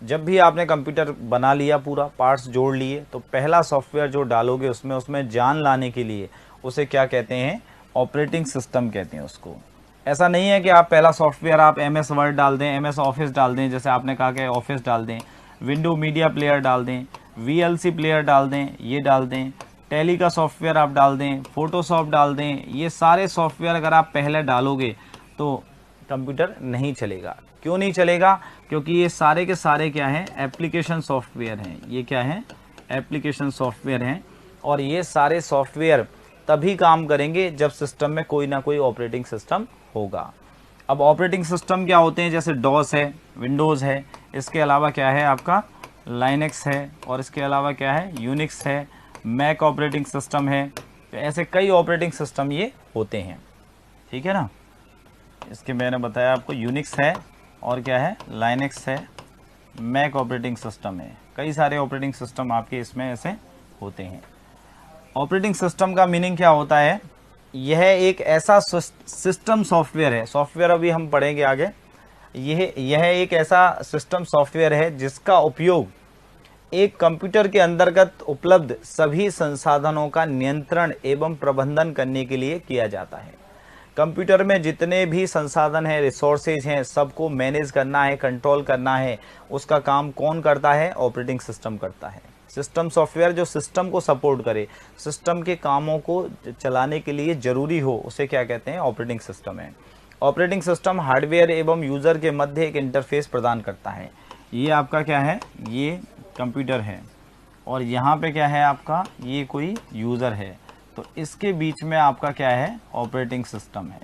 जब भी आपने कंप्यूटर बना लिया, पूरा पार्ट्स जोड़ लिए, तो पहला सॉफ्टवेयर जो डालोगे उसमें जान लाने के लिए उसे क्या कहते हैं, ऑपरेटिंग सिस्टम कहते हैं उसको। ऐसा नहीं है कि आप पहला सॉफ्टवेयर आप एमएस वर्ड डाल दें, एमएस ऑफिस डाल दें, जैसे आपने कहा कि ऑफिस डाल दें, विंडो मीडिया प्लेयर डाल दें, वीएलसी प्लेयर डाल दें, ये डाल दें, टैली का सॉफ्टवेयर आप डाल दें, फोटोशॉप डाल दें। ये सारे सॉफ्टवेयर अगर आप पहले डालोगे तो कंप्यूटर नहीं चलेगा। क्यों नहीं चलेगा, क्योंकि ये सारे के सारे क्या हैं, एप्लीकेशन सॉफ्टवेयर हैं। ये क्या है, एप्लीकेशन सॉफ्टवेयर हैं, और ये सारे सॉफ्टवेयर तभी काम करेंगे जब सिस्टम में कोई ना कोई ऑपरेटिंग सिस्टम होगा। अब ऑपरेटिंग सिस्टम क्या होते हैं, जैसे डॉस है, विंडोज़ है, इसके अलावा क्या है आपका लाइनेक्स है, और इसके अलावा क्या है, यूनिक्स है, मैक ऑपरेटिंग सिस्टम है। तो ऐसे कई ऑपरेटिंग सिस्टम ये होते हैं, ठीक है ना। इसके मैंने बताया आपको, यूनिक्स है, और क्या है, लाइनेक्स है, मैक ऑपरेटिंग सिस्टम है। कई सारे ऑपरेटिंग सिस्टम आपके इसमें ऐसे होते हैं। ऑपरेटिंग सिस्टम का मीनिंग क्या होता है, यह एक ऐसा सिस्टम सॉफ्टवेयर है, सॉफ्टवेयर अभी हम पढ़ेंगे आगे। यह एक ऐसा सिस्टम सॉफ्टवेयर है जिसका उपयोग एक कंप्यूटर के अंतर्गत उपलब्ध सभी संसाधनों का नियंत्रण एवं प्रबंधन करने के लिए किया जाता है। कंप्यूटर में जितने भी संसाधन हैं, रिसोर्सेज हैं, सबको मैनेज करना है, कंट्रोल करना है, उसका काम कौन करता है, ऑपरेटिंग सिस्टम करता है। सिस्टम सॉफ्टवेयर जो सिस्टम को सपोर्ट करे, सिस्टम के कामों को चलाने के लिए जरूरी हो, उसे क्या कहते हैं, ऑपरेटिंग सिस्टम है। ऑपरेटिंग सिस्टम हार्डवेयर एवं यूज़र के मध्य एक इंटरफेस प्रदान करता है। ये आपका क्या है, ये कंप्यूटर है, और यहाँ पे क्या है आपका, ये कोई यूज़र है, तो इसके बीच में आपका क्या है, ऑपरेटिंग सिस्टम है।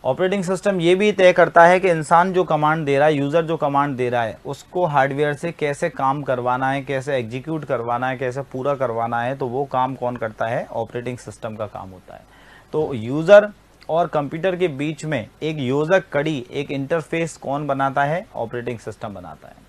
ऑपरेटिंग सिस्टम ये भी तय करता है कि इंसान जो कमांड दे रहा है, यूज़र जो कमांड दे रहा है, उसको हार्डवेयर से कैसे काम करवाना है, कैसे एग्जीक्यूट करवाना है, कैसे पूरा करवाना है, तो वो काम कौन करता है, ऑपरेटिंग सिस्टम का काम होता है। तो यूज़र और कंप्यूटर के बीच में एक योजक कड़ी, एक इंटरफेस कौन बनाता है, ऑपरेटिंग सिस्टम बनाता है।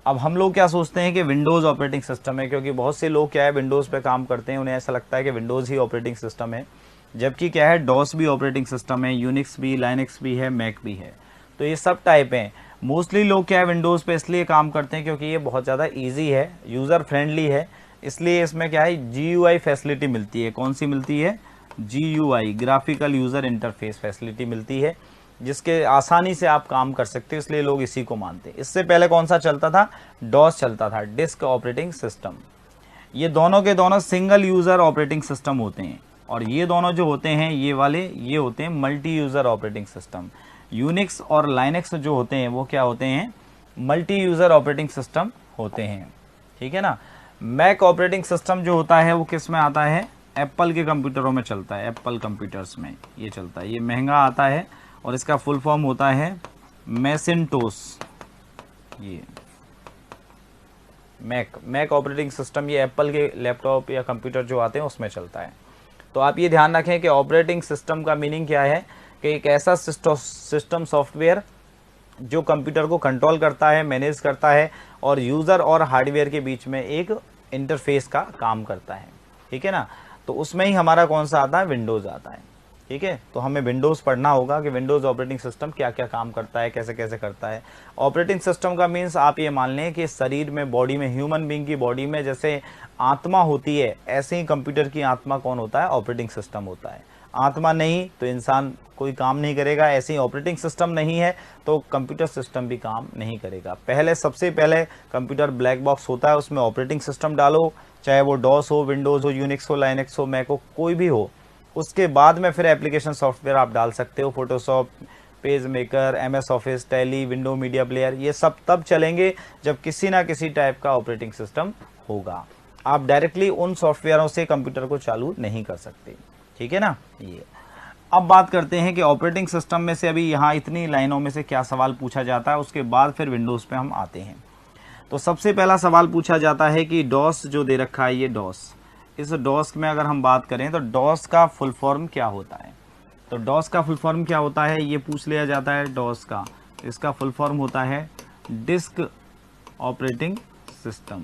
अब हम लोग क्या सोचते हैं कि विंडोज़ ऑपरेटिंग सिस्टम है, क्योंकि बहुत से लोग क्या है, विंडोज़ पे काम करते हैं, उन्हें ऐसा लगता है कि विंडोज़ ही ऑपरेटिंग सिस्टम है, जबकि क्या है, डॉस भी ऑपरेटिंग सिस्टम है, यूनिक्स भी, लाइनेक्स भी है, मैक भी है। तो ये सब टाइप हैं। मोस्टली लोग क्या है, विंडोज़ पे इसलिए काम करते हैं क्योंकि ये बहुत ज़्यादा ईजी है, यूज़र फ्रेंडली है, इसलिए इसमें क्या है, GUI फैसिलिटी मिलती है। कौन सी मिलती है, GUI, graphical user interface facility मिलती है, जिसके आसानी से आप काम कर सकते हो, इसलिए लोग इसी को मानते हैं। इससे पहले कौन सा चलता था, डॉस चलता था, डिस्क ऑपरेटिंग सिस्टम। ये दोनों के दोनों सिंगल यूज़र ऑपरेटिंग सिस्टम होते हैं, और ये दोनों जो होते हैं, ये वाले, ये होते हैं multi user operating system. Unix और लाइनेक्स जो होते हैं वो क्या होते हैं, मल्टी यूज़र ऑपरेटिंग सिस्टम होते हैं, ठीक है ना। मैक ऑपरेटिंग सिस्टम जो होता है वो किस में आता है, एप्पल के कंप्यूटरों में चलता है, एप्पल कंप्यूटर्स में ये चलता है। ये महंगा आता है और इसका फुल फॉर्म होता है मैसिंटोस। ये मैक ऑपरेटिंग सिस्टम ये एप्पल के लैपटॉप या कंप्यूटर जो आते हैं उसमें चलता है। तो आप ये ध्यान रखें कि ऑपरेटिंग सिस्टम का मीनिंग क्या है, कि एक ऐसा सिस्टम सॉफ्टवेयर जो कंप्यूटर को कंट्रोल करता है, मैनेज करता है, और यूज़र और हार्डवेयर के बीच में एक इंटरफेस का काम करता है, ठीक है ना। तो उसमें ही हमारा कौन सा आता है, विंडोज़ आता है, ठीक है। तो हमें विंडोज़ पढ़ना होगा कि विंडोज़ ऑपरेटिंग सिस्टम क्या क्या काम करता है, कैसे कैसे करता है। ऑपरेटिंग सिस्टम का मीन्स आप ये मान लें कि शरीर में, बॉडी में, ह्यूमन बीइंग की बॉडी में जैसे आत्मा होती है, ऐसे ही कंप्यूटर की आत्मा कौन होता है, ऑपरेटिंग सिस्टम होता है। आत्मा नहीं तो इंसान कोई काम नहीं करेगा, ऐसे ही ऑपरेटिंग सिस्टम नहीं है तो कंप्यूटर सिस्टम भी काम नहीं करेगा। सबसे पहले कंप्यूटर ब्लैक बॉक्स होता है, उसमें ऑपरेटिंग सिस्टम डालो, चाहे वो डॉस हो, विंडोज़ हो, यूनिक्स हो, लाइनक्स हो, मैक हो, कोई भी हो। उसके बाद में फिर एप्लीकेशन सॉफ्टवेयर आप डाल सकते हो, Photoshop, page maker, MS office, tally, window media player, ये सब तब चलेंगे जब किसी ना किसी टाइप का ऑपरेटिंग सिस्टम होगा। आप डायरेक्टली उन सॉफ्टवेयरों से कंप्यूटर को चालू नहीं कर सकते, ठीक है ना। ये अब बात करते हैं कि ऑपरेटिंग सिस्टम में से अभी यहाँ इतनी लाइनों में से क्या सवाल पूछा जाता है, उसके बाद फिर विंडोज़ पे हम आते हैं। तो सबसे पहला सवाल पूछा जाता है कि डॉस जो दे रखा है, ये डॉस, इस डॉस में अगर हम बात करें तो डॉस का फुल फॉर्म क्या होता है। तो डॉस का फुल फॉर्म क्या होता है ये पूछ लिया जाता है। डॉस का, इसका फुल फॉर्म होता है डिस्क ऑपरेटिंग सिस्टम।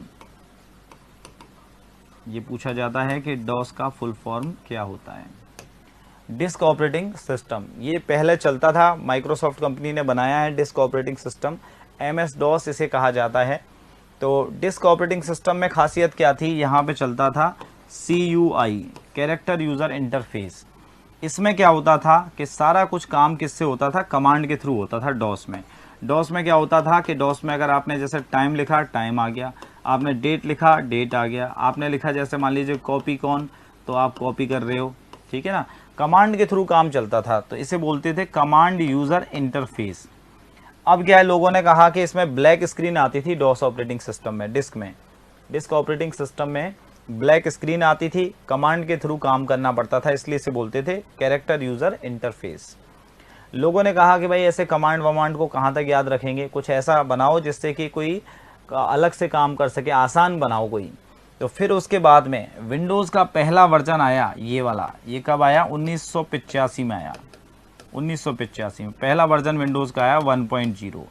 ये पूछा जाता है कि डॉस का फुल फॉर्म क्या होता है। डिस्क ऑपरेटिंग सिस्टम ये पहले चलता था, माइक्रोसॉफ्ट कंपनी ने बनाया है disk operating system, MS DOS इसे कहा जाता है। तो डिस्क ऑपरेटिंग सिस्टम में खासियत क्या थी, यहाँ पे चलता था CUI, कैरेक्टर यूज़र इंटरफेस। इसमें क्या होता था कि सारा कुछ काम किससे होता था, कमांड के थ्रू होता था डॉस में। डॉस में क्या होता था कि डॉस में अगर आपने जैसे टाइम लिखा, टाइम आ गया, आपने डेट लिखा, डेट आ गया, आपने लिखा जैसे मान लीजिए कॉपी कौन, तो आप कॉपी कर रहे हो, ठीक है ना, कमांड के थ्रू काम चलता था। तो इसे बोलते थे कमांड यूज़र इंटरफेस। अब क्या है, लोगों ने कहा कि इसमें ब्लैक स्क्रीन आती थी डॉस ऑपरेटिंग सिस्टम में, डिस्क ऑपरेटिंग सिस्टम में ब्लैक स्क्रीन आती थी, कमांड के थ्रू काम करना पड़ता था, इसलिए इसे बोलते थे कैरेक्टर यूज़र इंटरफेस। लोगों ने कहा कि भाई ऐसे कमांड वमांड को कहाँ तक याद रखेंगे, कुछ ऐसा बनाओ जिससे कि कोई अलग से काम कर सके, आसान बनाओ कोई। तो फिर उसके बाद में विंडोज़ का पहला वर्जन आया, ये वाला, ये कब आया, 1985 में आया। 1985 में पहला वर्जन विंडोज़ का आया 1.0।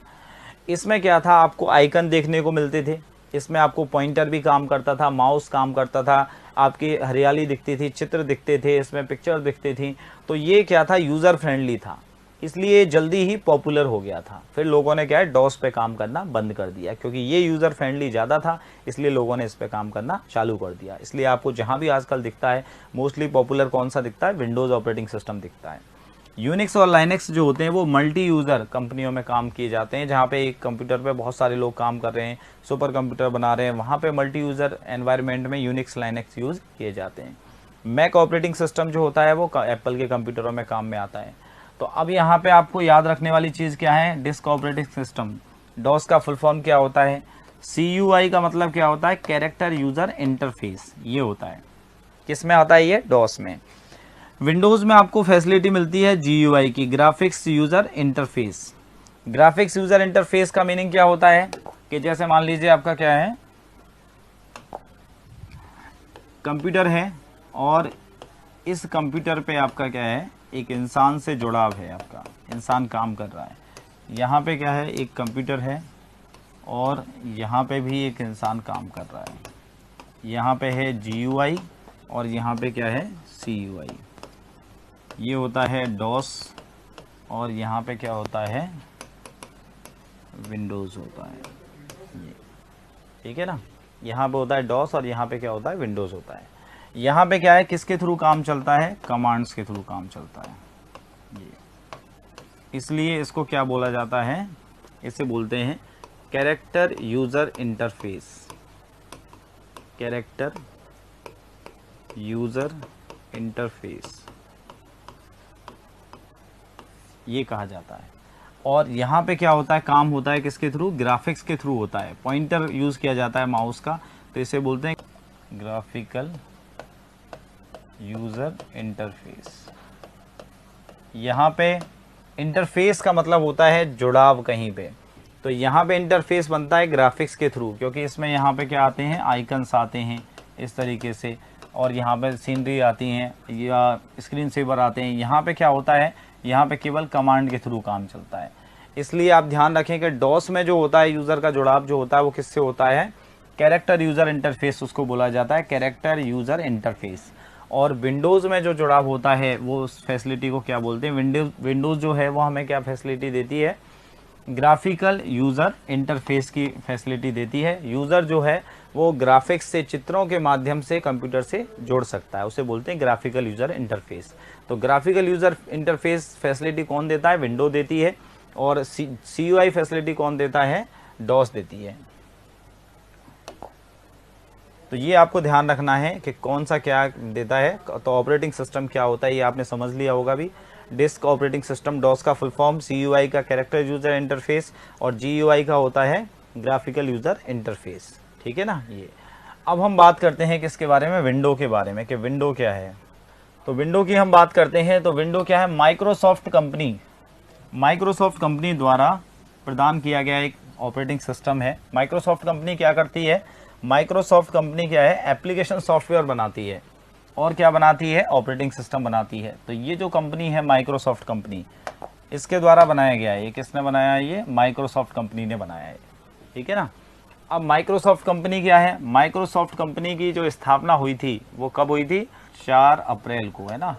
इसमें क्या था, आपको आइकन देखने को मिलते थे, इसमें आपको पॉइंटर भी काम करता था, माउस काम करता था, आपकी हरियाली दिखती थी, चित्र दिखते थे, इसमें पिक्चर दिखती थी। तो ये क्या था, यूज़र फ्रेंडली था, इसलिए जल्दी ही पॉपुलर हो गया था। फिर लोगों ने क्या है, डॉस पे काम करना बंद कर दिया, क्योंकि ये यूज़र फ्रेंडली ज़्यादा था, इसलिए लोगों ने इस पे काम करना चालू कर दिया। इसलिए आपको जहाँ भी आजकल दिखता है, मोस्टली पॉपुलर कौन सा दिखता है, विंडोज़ ऑपरेटिंग सिस्टम दिखता है। यूनिक्स और लाइनक्स जो होते हैं वो मल्टी यूज़र कंपनियों में काम किए जाते हैं, जहाँ पे एक कंप्यूटर पे बहुत सारे लोग काम कर रहे हैं, सुपर कंप्यूटर बना रहे हैं, वहाँ पे मल्टी यूज़र एनवायरनमेंट में यूनिक्स लाइनक्स यूज़ किए जाते हैं। मैक ऑपरेटिंग सिस्टम जो होता है वो एप्पल के कंप्यूटरों में काम में आता है। तो अब यहाँ पे आपको याद रखने वाली चीज़ क्या है, डिस्क ऑपरेटिंग सिस्टम, डॉस का फुल फॉर्म क्या होता है, CUI का मतलब क्या होता है, कैरेक्टर यूज़र इंटरफेस, ये होता है। किस में आता है ये, डॉस में। विंडोज़ में आपको फैसिलिटी मिलती है GUI की, graphics user interface. Graphics user interface का मीनिंग क्या होता है कि जैसे मान लीजिए आपका क्या है, कंप्यूटर है और इस कंप्यूटर पे आपका क्या है, एक इंसान से जुड़ाव है, आपका इंसान काम कर रहा है। यहाँ पे क्या है, एक कंप्यूटर है और यहाँ पे भी एक इंसान काम कर रहा है। यहाँ पे है GUI और यहाँ पे क्या है, CUI। ये होता है डॉस और यहाँ पे क्या होता है, विंडोज़ होता है, ये ठीक है ना। यहाँ पे होता है डॉस और यहाँ पे क्या होता है, विंडोज़ होता है। यहाँ पे क्या है, किसके थ्रू काम चलता है, कमांड्स के थ्रू काम चलता है ये, इसलिए इसको क्या बोला जाता है, इसे बोलते हैं character user interface. Character user interface ये कहा जाता है। और यहाँ पे क्या होता है, काम होता है किसके थ्रू, ग्राफिक्स के थ्रू होता है, पॉइंटर यूज़ किया जाता है माउस का, तो इसे बोलते हैं ग्राफिकल यूज़र इंटरफेस। यहाँ पे इंटरफेस का मतलब होता है जुड़ाव कहीं पे, तो यहाँ पे इंटरफेस बनता है ग्राफिक्स के थ्रू, क्योंकि इसमें यहाँ पे क्या आते हैं, आइकन्स आते हैं इस तरीके से, और यहाँ पे सीनरी आती हैं या स्क्रीन सेवर आते हैं। यहाँ पे क्या होता है, यहाँ पे केवल कमांड के थ्रू काम चलता है। इसलिए आप ध्यान रखें कि डॉस में जो होता है, यूज़र का जुड़ाव जो होता है वो किससे होता है, कैरेक्टर यूज़र इंटरफेस उसको बोला जाता है, कैरेक्टर यूज़र इंटरफेस। और विंडोज़ में जो जुड़ाव होता है वो उस फैसिलिटी को क्या बोलते हैं, विंडोज़ जो है वो हमें क्या फैसिलिटी देती है, ग्राफिकल यूज़र इंटरफेस की फैसिलिटी देती है। यूज़र जो है वो ग्राफिक्स से, चित्रों के माध्यम से कंप्यूटर से जोड़ सकता है, उसे बोलते हैं ग्राफिकल यूज़र इंटरफेस। तो ग्राफिकल यूज़र इंटरफेस फैसिलिटी कौन देता है? विंडो देती है। और CUI फैसिलिटी कौन देता है? डॉस देती है। तो ये आपको ध्यान रखना है कि कौन सा क्या देता है। तो ऑपरेटिंग सिस्टम क्या होता है ये आपने समझ लिया होगा भी। डिस्क ऑपरेटिंग सिस्टम, डॉस का फुल फॉर्म, CUI का कैरेक्टर यूज़र इंटरफेस, और GUI का होता है ग्राफिकल यूज़र इंटरफेस। ठीक है ना। ये अब हम बात करते हैं किसके बारे में? विंडो के बारे में, कि विंडो क्या है। तो विंडो की हम बात करते हैं। तो विंडो क्या है? माइक्रोसॉफ्ट कंपनी द्वारा प्रदान किया गया एक ऑपरेटिंग सिस्टम है। माइक्रोसॉफ्ट कंपनी क्या करती है? माइक्रोसॉफ्ट कंपनी क्या है? एप्लीकेशन सॉफ्टवेयर बनाती है। और क्या बनाती है? ऑपरेटिंग सिस्टम बनाती है। तो ये जो कंपनी है माइक्रोसॉफ्ट कंपनी, इसके द्वारा बनाया गया है। ये किसने बनाया है? ये माइक्रोसॉफ्ट कंपनी ने बनाया है। ठीक है ना। अब माइक्रोसॉफ्ट कंपनी क्या है? माइक्रोसॉफ्ट कंपनी की जो स्थापना हुई थी वो कब हुई थी? 4 अप्रैल को, है ना।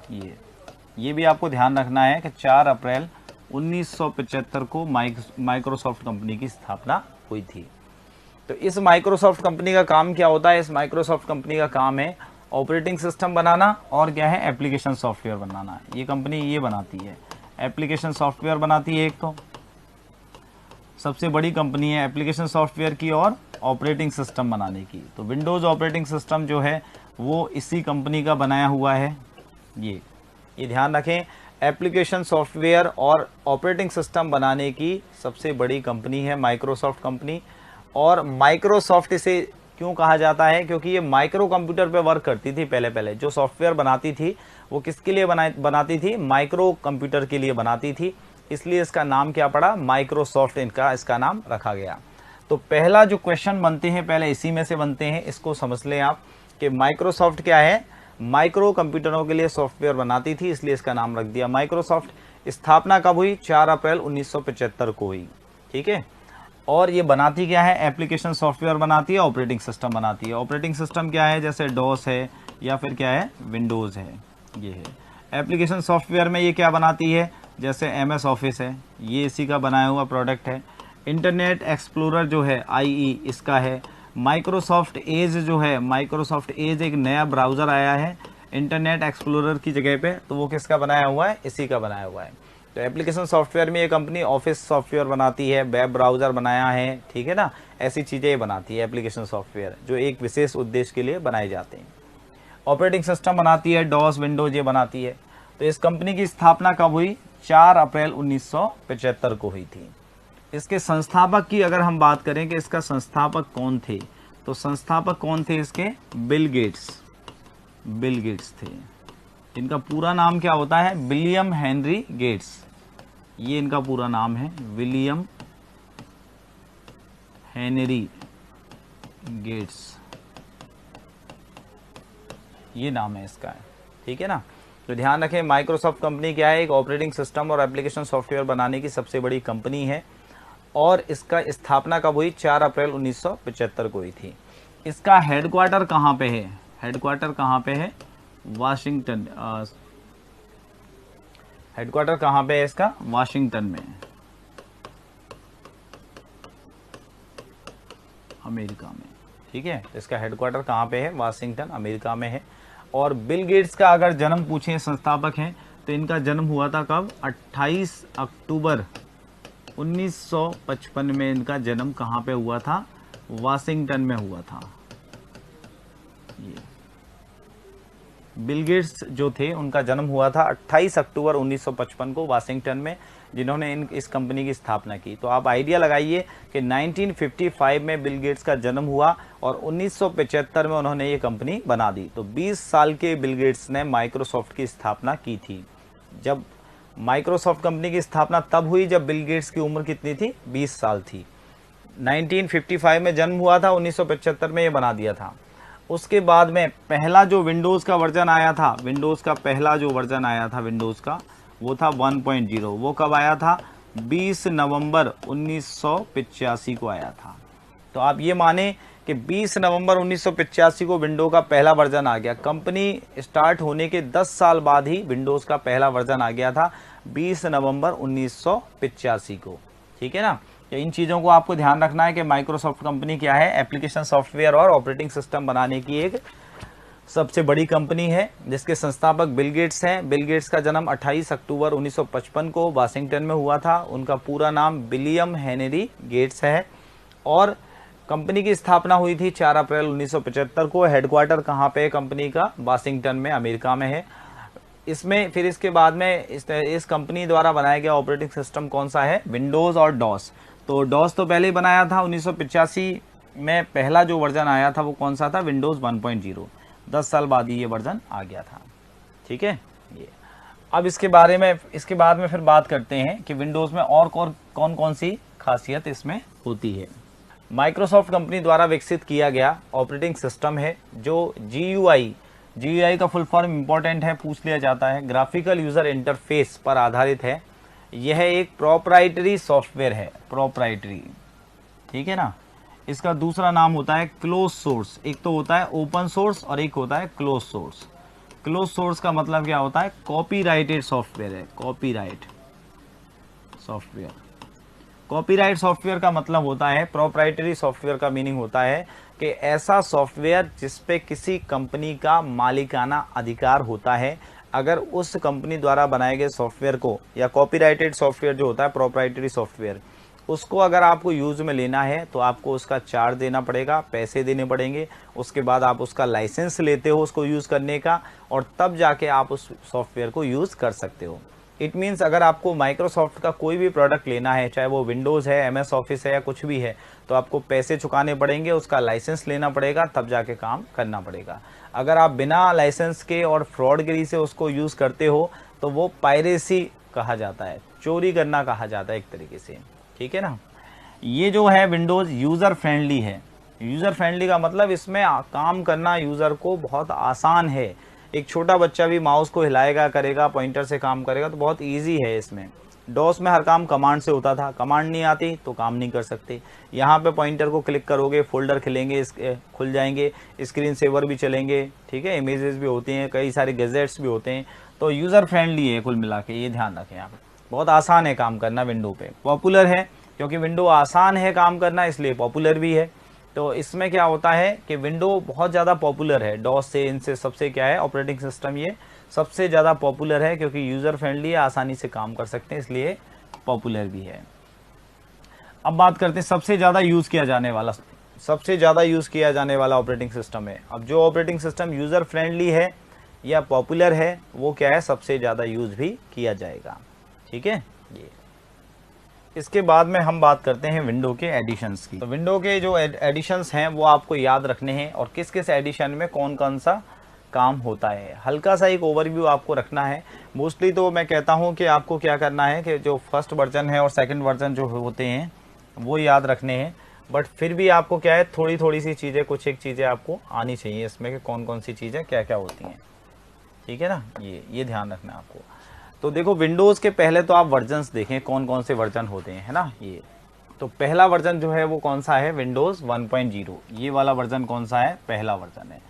ये भी आपको ध्यान रखना है कि 4 अप्रैल 1975 को माइक्रोसॉफ्ट कंपनी की स्थापना हुई थी। तो इस माइक्रोसॉफ्ट कंपनी का काम क्या होता है? इस माइक्रोसॉफ्ट कंपनी का काम है ऑपरेटिंग सिस्टम बनाना, और क्या है? एप्लीकेशन सॉफ्टवेयर बनाना। ये कंपनी ये बनाती है, एप्लीकेशन सॉफ्टवेयर बनाती है। एक तो सबसे बड़ी कंपनी है एप्लीकेशन सॉफ्टवेयर की और ऑपरेटिंग सिस्टम बनाने की। तो विंडोज़ ऑपरेटिंग सिस्टम जो है वो इसी कंपनी का बनाया हुआ है। ये ध्यान रखें, एप्लीकेशन सॉफ्टवेयर और ऑपरेटिंग सिस्टम बनाने की सबसे बड़ी कंपनी है माइक्रोसॉफ्ट कंपनी। और माइक्रोसॉफ्ट इसे क्यों कहा जाता है? क्योंकि ये माइक्रो कंप्यूटर पे वर्क करती थी। पहले जो सॉफ्टवेयर बनाती थी वो किसके लिए बनाती थी? माइक्रो कंप्यूटर के लिए बनाती थी। इसलिए इसका नाम क्या पड़ा? माइक्रोसॉफ्ट इसका नाम रखा गया। तो पहला जो क्वेश्चन बनते हैं पहले इसी में से बनते हैं, इसको समझ लें आप कि माइक्रोसॉफ्ट क्या है? माइक्रो कंप्यूटरों के लिए सॉफ्टवेयर बनाती थी, इसलिए इसका नाम रख दिया माइक्रोसॉफ्ट। स्थापना कब हुई? 4 अप्रैल 1975 को हुई। ठीक है। और ये बनाती क्या है? एप्लीकेशन सॉफ्टवेयर बनाती है, ऑपरेटिंग सिस्टम बनाती है। ऑपरेटिंग सिस्टम क्या है? जैसे डॉस है या फिर क्या है? विंडोज़ है। ये है एप्लीकेशन सॉफ्टवेयर में। ये क्या बनाती है? जैसे MS ऑफिस है, ये इसी का बनाया हुआ प्रोडक्ट है। इंटरनेट एक्सप्लोरर जो है IE इसका है। माइक्रोसॉफ्ट एज जो है, माइक्रोसॉफ्ट एज एक नया ब्राउज़र आया है इंटरनेट एक्सप्लोरर की जगह पे, तो वो किसका बनाया हुआ है? इसी का बनाया हुआ है। तो एप्लीकेशन सॉफ्टवेयर में ये कंपनी ऑफिस सॉफ्टवेयर बनाती है, वेब ब्राउज़र बनाया है। ठीक है ना। ऐसी चीज़ें ये बनाती है एप्लीकेशन सॉफ्टवेयर, जो एक विशेष उद्देश्य के लिए बनाए जाते हैं। ऑपरेटिंग सिस्टम बनाती है, डॉस, विंडोज ये बनाती है। तो इस कंपनी की स्थापना कब हुई? 4 अप्रैल 1975 को हुई थी। इसके संस्थापक की अगर हम बात करें कि इसका संस्थापक कौन थे, तो संस्थापक कौन थे इसके? बिल गेट्स थे। इनका पूरा नाम क्या होता है? William Henry Gates. ये इनका पूरा नाम है, विलियम हेनरी गेट्स, ये नाम है इसका। ठीक है ना। तो ध्यान रखें, माइक्रोसॉफ्ट कंपनी क्या है? एक ऑपरेटिंग सिस्टम और एप्लीकेशन सॉफ्टवेयर बनाने की सबसे बड़ी कंपनी है। और इसका स्थापना कब हुई? 4 अप्रैल 1975 को हुई थी। इसका हेडक्वार्टर कहाँ पे है? हेडक्वार्टर कहाँ पे है? वाशिंगटन। हेडक्वार्टर कहाँ पे है इसका? वाशिंगटन में, अमेरिका में। ठीक है। इसका हेडक्वार्टर कहाँ पे है? वाशिंगटन, अमेरिका में है। और बिल गेट्स का अगर जन्म पूछें, संस्थापक हैं, तो इनका जन्म हुआ था कब? 28 अक्टूबर 1955 में इनका जन्म कहाँ पे हुआ था? वाशिंगटन में हुआ था। ये बिल गेट्स जो थे उनका जन्म हुआ था 28 अक्टूबर 1955 को वाशिंगटन में, जिन्होंने इस कंपनी की स्थापना की। तो आप आइडिया लगाइए कि 1955 में बिल गेट्स का जन्म हुआ और 1975 में उन्होंने ये कंपनी बना दी। तो 20 साल के बिल गेट्स ने माइक्रोसॉफ्ट की स्थापना की थी। जब माइक्रोसॉफ्ट कंपनी की स्थापना तब हुई जब बिल गेट्स की उम्र कितनी थी? 20 साल थी। 1955 में जन्म हुआ था, 1975 में ये बना दिया था। उसके बाद में पहला जो विंडोज़ का वर्जन आया था, विंडोज़ का पहला जो वर्जन आया था विंडोज़ का, वो था 1.0। वो कब आया था? 20 नवंबर 1985 को आया था। तो आप ये माने कि 20 नवंबर 1985 को विंडो का पहला वर्जन आ गया। कंपनी स्टार्ट होने के 10 साल बाद ही विंडोज़ का पहला वर्जन आ गया था, 20 नवंबर 1985 को। ठीक है ना। तो इन चीज़ों को आपको ध्यान रखना है कि माइक्रोसॉफ्ट कंपनी क्या है, एप्लीकेशन सॉफ्टवेयर और ऑपरेटिंग सिस्टम बनाने की एक सबसे बड़ी कंपनी है, जिसके संस्थापक बिल गेट्स हैं। बिल गेट्स का जन्म 28 अक्टूबर 1955 को वाशिंगटन में हुआ था। उनका पूरा नाम विलियम हेनरी गेट्स है और कंपनी की स्थापना हुई थी 4 अप्रैल 1975 को। हेडक्वार्टर कहाँ पे है कंपनी का? वाशिंगटन में, अमेरिका में है। इसमें फिर इसके बाद में इस कंपनी द्वारा बनाया गया ऑपरेटिंग सिस्टम कौन सा है? विंडोज़ और डॉस। तो डॉस तो पहले ही बनाया था 1985 में। पहला जो वर्जन आया था वो कौन सा था? विंडोज़ 1.0। 10 साल बाद ही ये वर्जन आ गया था। ठीक है, ये अब इसके बारे में इसके बाद में फिर बात करते हैं कि विंडोज़ में और कौन कौन सी खासियत इसमें होती है। माइक्रोसॉफ्ट कंपनी द्वारा विकसित किया गया ऑपरेटिंग सिस्टम है जो GUI का फुल फॉर्म इंपॉर्टेंट है, पूछ लिया जाता है, ग्राफिकल यूजर इंटरफेस पर आधारित है। यह एक प्रोप्राइटरी सॉफ्टवेयर है, प्रोप्राइटरी, ठीक है ना। इसका दूसरा नाम होता है क्लोज सोर्स। एक तो होता है ओपन सोर्स और एक होता है क्लोज सोर्स। क्लोज सोर्स का मतलब क्या होता है? कॉपीराइटेड सॉफ्टवेयर है, कॉपीराइट सॉफ्टवेयर। कॉपीराइट सॉफ्टवेयर का मतलब होता है, प्रोप्राइटरी सॉफ्टवेयर का मीनिंग होता है कि ऐसा सॉफ्टवेयर जिस पे किसी कंपनी का मालिकाना अधिकार होता है। अगर उस कंपनी द्वारा बनाए गए सॉफ्टवेयर को, या कॉपीराइटेड सॉफ्टवेयर जो होता है प्रोप्राइटरी सॉफ्टवेयर, उसको अगर आपको यूज़ में लेना है तो आपको उसका चार्ज देना पड़ेगा, पैसे देने पड़ेंगे। उसके बाद आप उसका लाइसेंस लेते हो उसको यूज़ करने का, और तब जाके आप उस सॉफ्टवेयर को यूज़ कर सकते हो। इट मीन्स अगर आपको माइक्रोसॉफ्ट का कोई भी प्रोडक्ट लेना है, चाहे वो विंडोज़ है, MS ऑफिस है या कुछ भी है, तो आपको पैसे चुकाने पड़ेंगे, उसका लाइसेंस लेना पड़ेगा, तब जाके काम करना पड़ेगा। अगर आप बिना लाइसेंस के और फ्रॉडगिरी से उसको यूज़ करते हो तो वो पायरेसी कहा जाता है, चोरी करना कहा जाता है एक तरीके से, ठीक है ना। ये जो है विंडोज़ यूज़र फ्रेंडली है। यूज़र फ्रेंडली का मतलब इसमें काम करना यूज़र को बहुत आसान है। एक छोटा बच्चा भी माउस को हिलाएगा, करेगा, पॉइंटर से काम करेगा, तो बहुत इजी है इसमें। डॉस में हर काम कमांड से होता था, कमांड नहीं आती तो काम नहीं कर सकते। यहाँ पे पॉइंटर को क्लिक करोगे, फोल्डर खुलेंगे, खुल जाएंगे, स्क्रीन सेवर भी चलेंगे, ठीक है, इमेजेस भी होती हैं, कई सारे गैजेट्स भी होते हैं। तो यूज़र फ्रेंडली है कुल मिला के, ये ध्यान रखें आप। बहुत आसान है काम करना विंडो पे। पॉपुलर है क्योंकि विंडो आसान है काम करना, इसलिए पॉपुलर भी है। तो इसमें क्या होता है कि विंडो बहुत ज़्यादा पॉपुलर है। डॉस से, इनसे सबसे क्या है, ऑपरेटिंग सिस्टम ये सबसे ज़्यादा पॉपुलर है क्योंकि यूज़र फ्रेंडली है, आसानी से काम कर सकते हैं, इसलिए पॉपुलर भी है। अब बात करते हैं सबसे ज़्यादा यूज़ किया जाने वाला ऑपरेटिंग सिस्टम है। अब जो ऑपरेटिंग सिस्टम यूज़र फ्रेंडली है या पॉपुलर है वो क्या है, सबसे ज़्यादा यूज़ भी किया जाएगा, ठीक है। ये इसके बाद में हम बात करते हैं विंडो के एडिशंस की। तो विंडो के जो एडिशंस हैं वो आपको याद रखने हैं, और किस किस एडिशन में कौन कौन सा काम होता है। हल्का सा एक ओवरव्यू आपको रखना है। मोस्टली तो मैं कहता हूं कि आपको क्या करना है कि जो फर्स्ट वर्जन है और सेकंड वर्जन जो होते हैं वो याद रखने हैं, बट फिर भी आपको क्या है, थोड़ी थोड़ी सी चीज़ें, कुछ एक चीज़ें आपको आनी चाहिए इसमें कि कौन कौन सी चीज़ें क्या क्या होती हैं, ठीक है ना। ये ध्यान रखना है आपको। तो देखो विंडोज़ के पहले तो आप वर्जन्स देखें कौन कौन से वर्जन होते हैं, है ना। ये तो पहला वर्जन जो है वो कौन सा है, विंडोज़ 1.0। ये वाला वर्जन कौन सा है, पहला वर्जन है।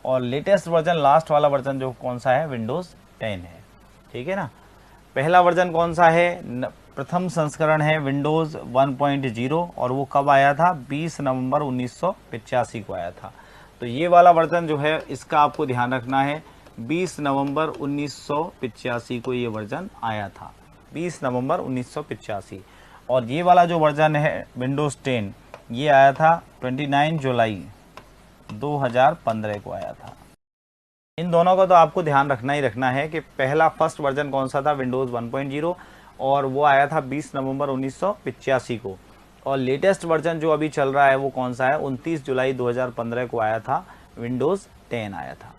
और लेटेस्ट वर्जन, लास्ट वाला वर्जन जो कौन सा है, विंडोज़ 10 है, ठीक है ना। पहला वर्जन कौन सा है, प्रथम संस्करण है विंडोज़ 1.0, और वो कब आया था, 20 नवंबर 1985 को आया था। तो ये वाला वर्जन जो है इसका आपको ध्यान रखना है, 20 नवंबर 1985 को ये वर्जन आया था, 20 नवंबर 1985। और ये वाला जो वर्जन है विंडोज़ 10, ये आया था 29 जुलाई 2015 को आया था। इन दोनों का तो आपको ध्यान रखना ही रखना है कि पहला फर्स्ट वर्जन कौन सा था, विंडोज़ 1.0, और वो आया था 20 नवंबर 1985 को। और लेटेस्ट वर्जन जो अभी चल रहा है वो कौन सा है, 29 जुलाई 2015 को आया था, विंडोज़ 10 आया था।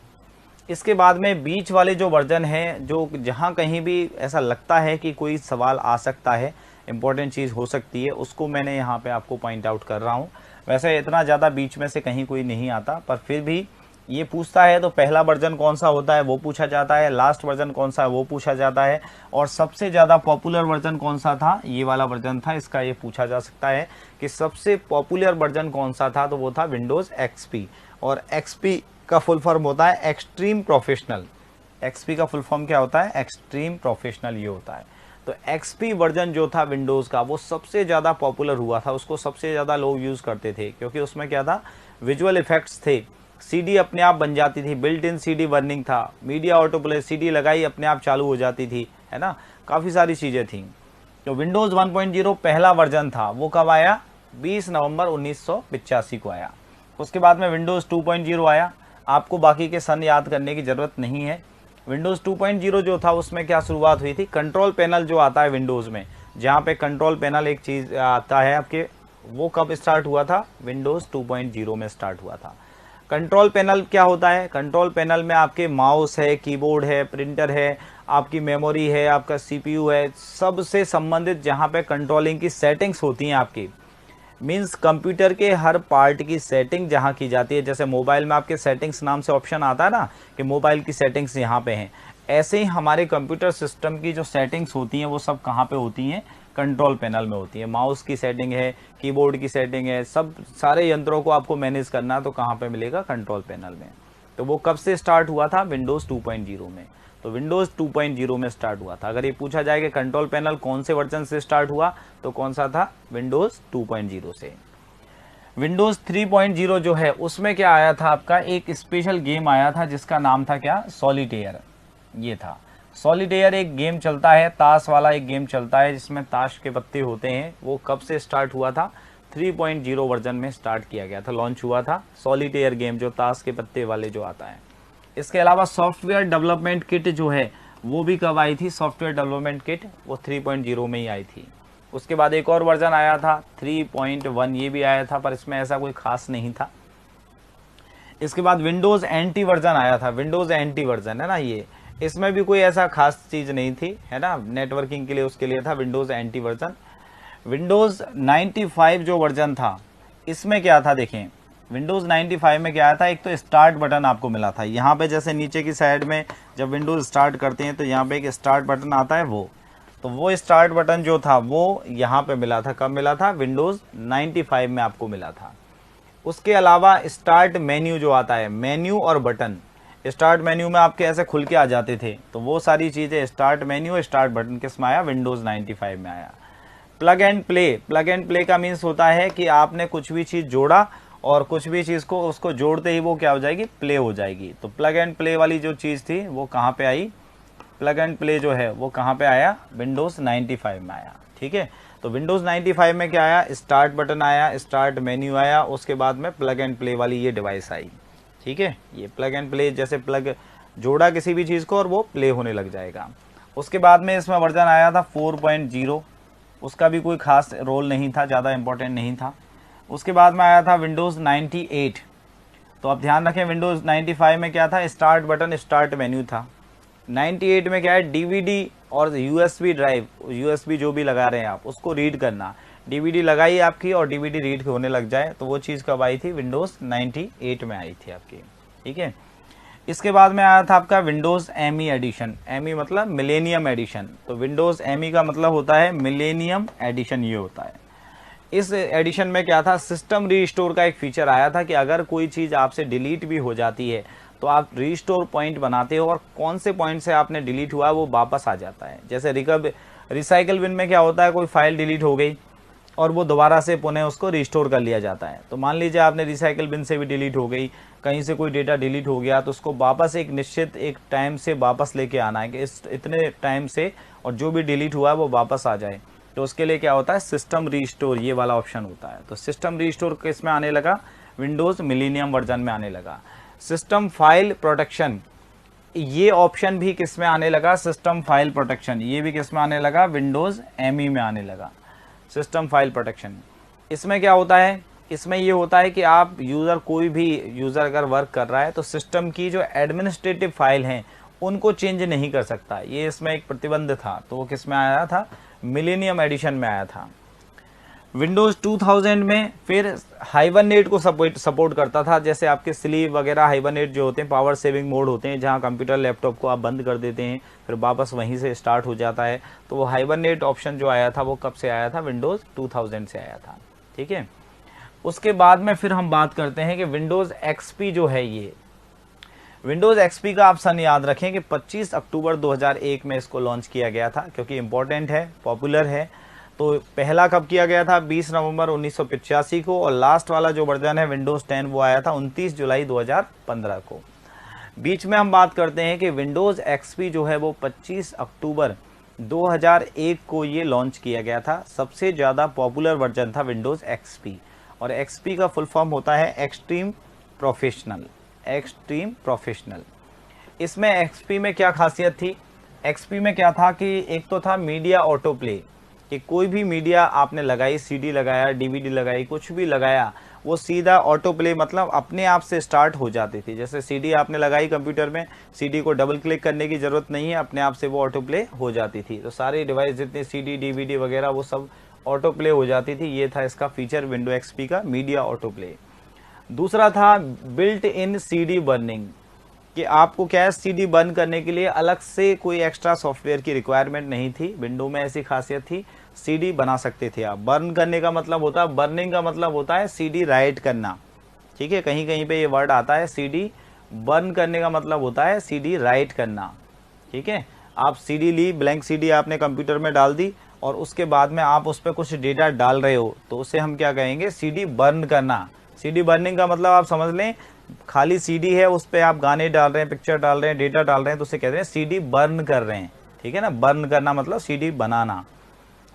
इसके बाद में बीच वाले जो वर्जन है, जो जहाँ कहीं भी ऐसा लगता है कि कोई सवाल आ सकता है, इंपॉर्टेंट चीज़ हो सकती है, उसको मैंने यहाँ पे आपको पॉइंट आउट कर रहा हूँ। वैसे इतना ज़्यादा बीच में से कहीं कोई नहीं आता, पर फिर भी ये पूछता है तो पहला वर्जन कौन सा होता है वो पूछा जाता है, लास्ट वर्जन कौन सा है वो पूछा जाता है, और सबसे ज़्यादा पॉपुलर वर्जन कौन सा था, ये वाला वर्जन था, इसका ये पूछा जा सकता है कि सबसे पॉपुलर वर्जन कौन सा था, तो वो था विंडोज़ XP। और XP का फुल फॉर्म होता है एक्सट्रीम प्रोफेशनल। XP का फुल फॉर्म क्या होता है, एक्सट्रीम प्रोफेशनल, ये होता है। तो XP वर्जन जो था विंडोज़ का वो सबसे ज़्यादा पॉपुलर हुआ था, उसको सबसे ज़्यादा लोग यूज़ करते थे, क्योंकि उसमें क्या था, विजुअल इफेक्ट्स थे, CD अपने आप बन जाती थी, बिल्ट इन CD बर्निंग था, मीडिया ऑटो प्ले, CD लगाई अपने आप चालू हो जाती थी, है ना, काफ़ी सारी चीज़ें थी। तो विंडोज़ 1.0 पहला वर्जन था, वो कब आया, 20 नवंबर 1985 को आया। उसके बाद में विंडोज़ 2.0 आया। आपको बाकी के सन याद करने की ज़रूरत नहीं है। विंडोज़ 2.0 जो था उसमें क्या शुरुआत हुई थी, कंट्रोल पैनल जो आता है विंडोज़ में, जहाँ पे कंट्रोल पैनल एक चीज़ आता है आपके, वो कब स्टार्ट हुआ था, विंडोज़ 2.0 में स्टार्ट हुआ था। कंट्रोल पैनल क्या होता है, कंट्रोल पैनल में आपके माउस है, कीबोर्ड है, प्रिंटर है, आपकी मेमोरी है, आपका CPU है, सबसे संबंधित जहाँ पे कंट्रोलिंग की सेटिंग्स होती हैं आपकी, मीन्स कंप्यूटर के हर पार्ट की सेटिंग जहाँ की जाती है। जैसे मोबाइल में आपके सेटिंग्स नाम से ऑप्शन आता है ना, कि मोबाइल की सेटिंग्स यहाँ पे हैं, ऐसे ही हमारे कंप्यूटर सिस्टम की जो सेटिंग्स होती हैं वो सब कहाँ पे होती हैं, कंट्रोल पैनल में होती है। माउस की सेटिंग है, कीबोर्ड की सेटिंग है, सब सारे यंत्रों को आपको मैनेज करना है तो कहाँ पे मिलेगा, कंट्रोल पैनल में। तो वो कब से स्टार्ट हुआ था, विंडोज़ 2.0 में। तो विंडोज़ 2.0 में स्टार्ट हुआ था। अगर ये पूछा जाए कि कंट्रोल पैनल कौन से वर्जन से स्टार्ट हुआ, तो कौन सा था, विंडोज़ 2.0 से। विंडोज़ 3.0 जो है उसमें क्या आया था, आपका एक स्पेशल गेम आया था जिसका नाम था क्या, सॉलिटेयर। ये था सॉलिटेयर, एक गेम चलता है, ताश वाला एक गेम चलता है जिसमें ताश के पत्ते होते हैं। वो कब से स्टार्ट हुआ था, 3.0 वर्जन में स्टार्ट किया गया था, लॉन्च हुआ था सॉलिटेयर गेम, जो ताश के पत्ते वाले जो आता है। इसके अलावा सॉफ्टवेयर डेवलपमेंट किट जो है वो भी कब आई थी, सॉफ्टवेयर डेवलपमेंट किट वो 3.0 में ही आई थी। उसके बाद एक और वर्जन आया था 3.1, ये भी आया था पर इसमें ऐसा कोई खास नहीं था। इसके बाद विंडोज़ एंटी वर्जन आया था, विंडोज़ एंटी वर्जन है ना ये, इसमें भी कोई ऐसा खास चीज़ नहीं थी, है ना, नेटवर्किंग के लिए उसके लिए था विंडोज़ एंटी वर्जन। विंडोज़ 95 जो वर्जन था, इसमें क्या था, देखें विंडोज़ 95 में क्या आया था, एक तो स्टार्ट बटन आपको मिला था यहाँ पे, जैसे नीचे की साइड में जब विंडोज़ स्टार्ट करते हैं तो यहाँ पे एक स्टार्ट बटन आता है, वो स्टार्ट बटन जो था वो यहाँ पे मिला था। कब मिला था, विंडोज़ 95 में आपको मिला था। उसके अलावा स्टार्ट मेन्यू जो आता है, मेन्यू और बटन, स्टार्ट मेन्यू में आपके ऐसे खुल के आ जाते थे, तो वो सारी चीज़ें स्टार्ट मेन्यू स्टार्ट बटन किस में आया, विंडोज़ 95 में आया। Plug and play, plug and play का मीन्स होता है कि आपने कुछ भी चीज़ जोड़ा और कुछ भी चीज़ को उसको जोड़ते ही वो क्या हो जाएगी, प्ले हो जाएगी। तो प्लग एंड प्ले वाली जो चीज़ थी वो कहाँ पे आई, प्लग एंड प्ले जो है वो कहाँ पे आया, विंडोज़ 95 में आया। ठीक है, तो विंडोज़ 95 में क्या आया, स्टार्ट बटन आया, स्टार्ट मेन्यू आया, उसके बाद में प्लग एंड प्ले वाली ये डिवाइस आई। ठीक है, ये प्लग एंड प्ले, जैसे प्लग जोड़ा किसी भी चीज़ को और वो प्ले होने लग जाएगा। उसके बाद में इसमें वर्जन आया था 4.0, उसका भी कोई खास रोल नहीं था, ज़्यादा इंपॉर्टेंट नहीं था। उसके बाद में आया था विंडोज़ 98। तो आप ध्यान रखें, विंडोज़ 95 में क्या था, स्टार्ट बटन स्टार्ट मेन्यू था। 98 में क्या है, DVD और USB ड्राइव, USB जो भी लगा रहे हैं आप उसको रीड करना, DVD लगाई आपकी और DVD रीड होने लग जाए, तो वो चीज़ कब आई थी, विंडोज़ 98 में आई थी आपकी। ठीक है, इसके बाद में आया था आपका विंडोज़ ME एडिशन, ME मतलब मिलेनियम एडिशन। तो विंडोज़ ME का मतलब होता है मिलेनियम एडिशन, ये होता है। इस एडिशन में क्या था, सिस्टम रीस्टोर का एक फीचर आया था कि अगर कोई चीज़ आपसे डिलीट भी हो जाती है तो आप रीस्टोर पॉइंट बनाते हो और कौन से पॉइंट से आपने डिलीट हुआ वो वापस आ जाता है। जैसे रिसाइकल बिन में क्या होता है, कोई फाइल डिलीट हो गई और वो दोबारा से पुनः उसको रिस्टोर कर लिया जाता है। तो मान लीजिए आपने रिसाइकल बिन से भी डिलीट हो गई, कहीं से कोई डेटा डिलीट हो गया, तो उसको वापस एक निश्चित एक टाइम से वापस लेके आना है कि इस इतने टाइम से और जो भी डिलीट हुआ है वो वापस आ जाए। तो उसके लिए क्या होता है, सिस्टम रीस्टोर, ये वाला ऑप्शन होता है। तो सिस्टम रीस्टोर किस में आने लगा, विंडोज़ मिलेनियम वर्जन में आने लगा। सिस्टम फाइल प्रोटेक्शन, ये ऑप्शन भी किस में आने लगा, सिस्टम फाइल प्रोटेक्शन, ये भी किस में आने लगा, विंडोज़ ME में आने लगा। सिस्टम फाइल प्रोटेक्शन, इसमें क्या होता है, इसमें ये होता है कि आप यूज़र, कोई भी यूज़र अगर वर्क कर रहा है तो सिस्टम की जो एडमिनिस्ट्रेटिव फाइल हैं उनको चेंज नहीं कर सकता, ये इसमें एक प्रतिबंध था। तो वो किस में आया था, मिलेनियम एडिशन में आया था। विंडोज़ 2000 में फिर हाइबरनेट को सपोर्ट करता था, जैसे आपके स्लीप वगैरह, हाइबरनेट जो होते हैं पावर सेविंग मोड होते हैं, जहां कंप्यूटर लैपटॉप को आप बंद कर देते हैं फिर वापस वहीं से स्टार्ट हो जाता है। तो वो हाइबरनेट ऑप्शन जो आया था वो कब से आया था, विंडोज़ 2000 से आया था। ठीक है, उसके बाद में फिर हम बात करते हैं कि विंडोज़ XP जो है, ये विंडोज़ एक्सपी का आप सन याद रखें कि 25 अक्टूबर 2001 में इसको लॉन्च किया गया था, क्योंकि इम्पोर्टेंट है, पॉपुलर है। तो पहला कब किया गया था? 20 नवंबर 1985 को, और लास्ट वाला जो वर्जन है विंडोज़ 10 वो आया था 29 जुलाई 2015 को। बीच में हम बात करते हैं कि विंडोज़ एक्सपी जो है वो 25 अक्टूबर 2001 को ये लॉन्च किया गया था। सबसे ज़्यादा पॉपुलर वर्जन था विंडोज़ एक्सपी, और एक्सपी का फुल फॉर्म होता है एक्सट्रीम प्रोफेशनल। Extreme professional. इसमें एक्सपी में क्या खासियत थी? एक्सपी में क्या था कि एक तो था मीडिया ऑटो प्ले, कि कोई भी मीडिया आपने लगाई, सीडी लगाया, डीवीडी लगाई, कुछ भी लगाया, वो सीधा ऑटो प्ले, मतलब अपने आप से स्टार्ट हो जाती थी। जैसे सीडी आपने लगाई कंप्यूटर में, सीडी को डबल क्लिक करने की ज़रूरत नहीं है, अपने आप से वो ऑटो प्ले हो जाती थी। तो सारे डिवाइस जितने सीडी डीवीडी वगैरह वो सब ऑटो प्ले हो जाती थी। ये था इसका फीचर विंडो एक्सपी का, मीडिया ऑटो प्ले। दूसरा था बिल्ट इन सीडी बर्निंग, कि आपको क्या है, सीडी बर्न करने के लिए अलग से कोई एक्स्ट्रा सॉफ्टवेयर की रिक्वायरमेंट नहीं थी। विंडो में ऐसी खासियत थी, सीडी बना सकते थे आप। बर्न करने का मतलब होता है, बर्निंग का मतलब होता है सीडी राइट करना। ठीक है, कहीं कहीं पे ये वर्ड आता है, सीडी बर्न करने का मतलब होता है सीडी राइट करना। ठीक है, आप सीडी ली, ब्लैंक सीडी आपने कंप्यूटर में डाल दी, और उसके बाद में आप उस पर कुछ डेटा डाल रहे हो, तो उसे हम क्या कहेंगे? सीडी बर्न करना। सीडी बर्निंग का मतलब आप समझ लें, खाली सीडी है, उस पर आप गाने डाल रहे हैं, पिक्चर डाल रहे हैं, डेटा डाल रहे हैं, तो उसे कहते हैं सीडी बर्न कर रहे हैं। ठीक है ना, बर्न करना मतलब सीडी बनाना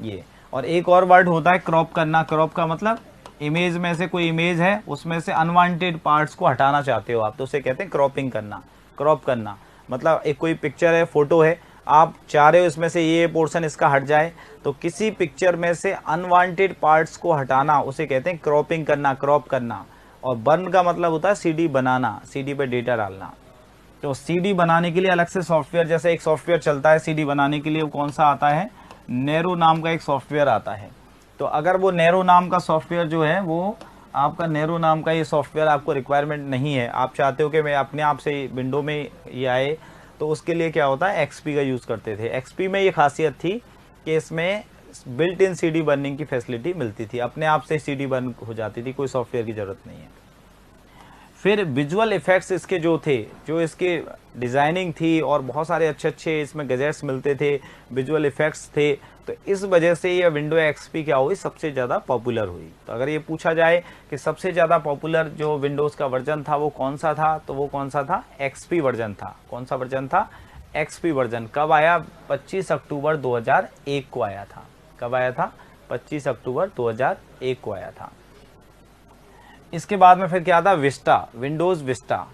ये। और एक और वर्ड होता है क्रॉप करना। क्रॉप का मतलब इमेज में से कोई इमेज है, उसमें से अनवांटेड पार्ट्स को हटाना चाहते हो आप, तो उसे कहते हैं क्रॉपिंग करना। क्रॉप करना मतलब एक कोई पिक्चर है, फोटो है, आप चाह रहे हो इसमें से ये पोर्शन इसका हट जाए, तो किसी पिक्चर में से अनवांटेड पार्ट्स को हटाना, उसे कहते हैं क्रॉपिंग करना, क्रॉप करना। और बर्न का मतलब होता है सीडी बनाना, सीडी पे डेटा डालना। तो सीडी बनाने के लिए अलग से सॉफ्टवेयर, जैसे एक सॉफ्टवेयर चलता है सीडी बनाने के लिए, वो कौन सा आता है? नेरो नाम का एक सॉफ्टवेयर आता है। तो अगर वो नेरो नाम का सॉफ्टवेयर जो है, वो आपका नेरो नाम का ये सॉफ्टवेयर आपको रिक्वायरमेंट नहीं है, आप चाहते हो कि मैं अपने आप से विंडो में ये आए, तो उसके लिए क्या होता है? एक्सपी का यूज़ करते थे। एक्सपी में ये खासियत थी कि इसमें बिल्ट इन सीडी बर्निंग की फैसिलिटी मिलती थी, अपने आप से सीडी बर्न हो जाती थी, कोई सॉफ्टवेयर की ज़रूरत नहीं है। फिर विजुअल इफेक्ट्स इसके जो थे, जो इसके डिज़ाइनिंग थी, और बहुत सारे अच्छे अच्छे इसमें गैजेट्स मिलते थे, विजुअल इफेक्ट्स थे, तो इस वजह से ये विंडो एक्सपी क्या हुई? सबसे ज़्यादा पॉपुलर हुई। तो अगर ये पूछा जाए कि सबसे ज़्यादा पॉपुलर जो विंडोज़ का वर्जन था वो कौन सा था, तो वो कौन सा था? एक्सपी वर्जन था। कौन सा वर्जन था? XP version. कब आया? 25 अक्टूबर 2001 को आया था। कब आया था? 25 अक्टूबर 2001 को आया था। इसके बाद में फिर क्या था? Vista, Windows Vista.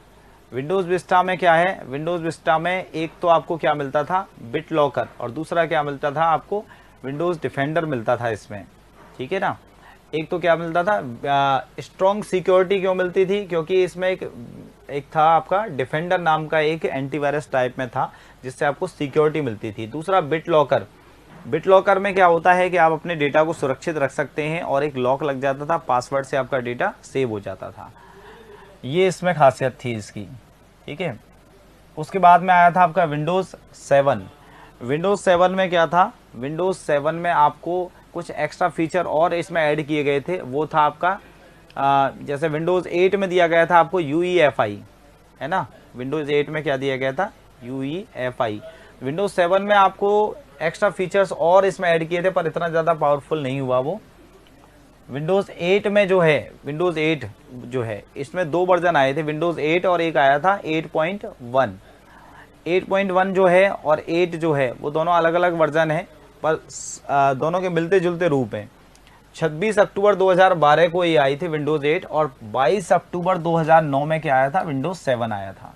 Windows Vista में क्या है? विंडोज़ विस्टा में एक तो आपको क्या मिलता था? बिट लॉकर, और दूसरा क्या मिलता था आपको? विंडोज़ डिफेंडर मिलता था इसमें। ठीक है ना, एक तो क्या मिलता था? स्ट्रॉन्ग सिक्योरिटी क्यों मिलती थी? क्योंकि इसमें एक था आपका डिफेंडर नाम का एक एंटीवायरस टाइप में था, जिससे आपको सिक्योरिटी मिलती थी। दूसरा बिट लॉकर। बिट लॉकर में क्या होता है कि आप अपने डेटा को सुरक्षित रख सकते हैं, और एक लॉक लग जाता था, पासवर्ड से आपका डेटा सेव हो जाता था। ये इसमें खासियत थी इसकी। ठीक है, उसके बाद में आया था आपका विंडोज़ 7। विंडोज़ 7 में क्या था? विंडोज़ 7 में आपको कुछ एक्स्ट्रा फीचर और इसमें ऐड किए गए थे। वो था आपका जैसे विंडोज़ 8 में दिया गया था आपको UEFI, है ना। विंडोज़ 8 में क्या दिया गया था? UEFI। विंडोज़ 7 में आपको एक्स्ट्रा फीचर्स और इसमें ऐड किए थे, पर इतना ज़्यादा पावरफुल नहीं हुआ वो। विंडोज़ 8 में जो है, विंडोज़ 8 जो है, इसमें दो वर्जन आए थे, विंडोज़ 8 और एक आया था 8.1। 8.1 जो है और 8 जो है, वो दोनों अलग अलग वर्जन है, पर दोनों के मिलते जुलते रूप हैं। 26 अक्टूबर 2012 को ये आई थी विंडोज़ 8, और 22 अक्टूबर 2009 में क्या आया था? विंडोज़ 7 आया था।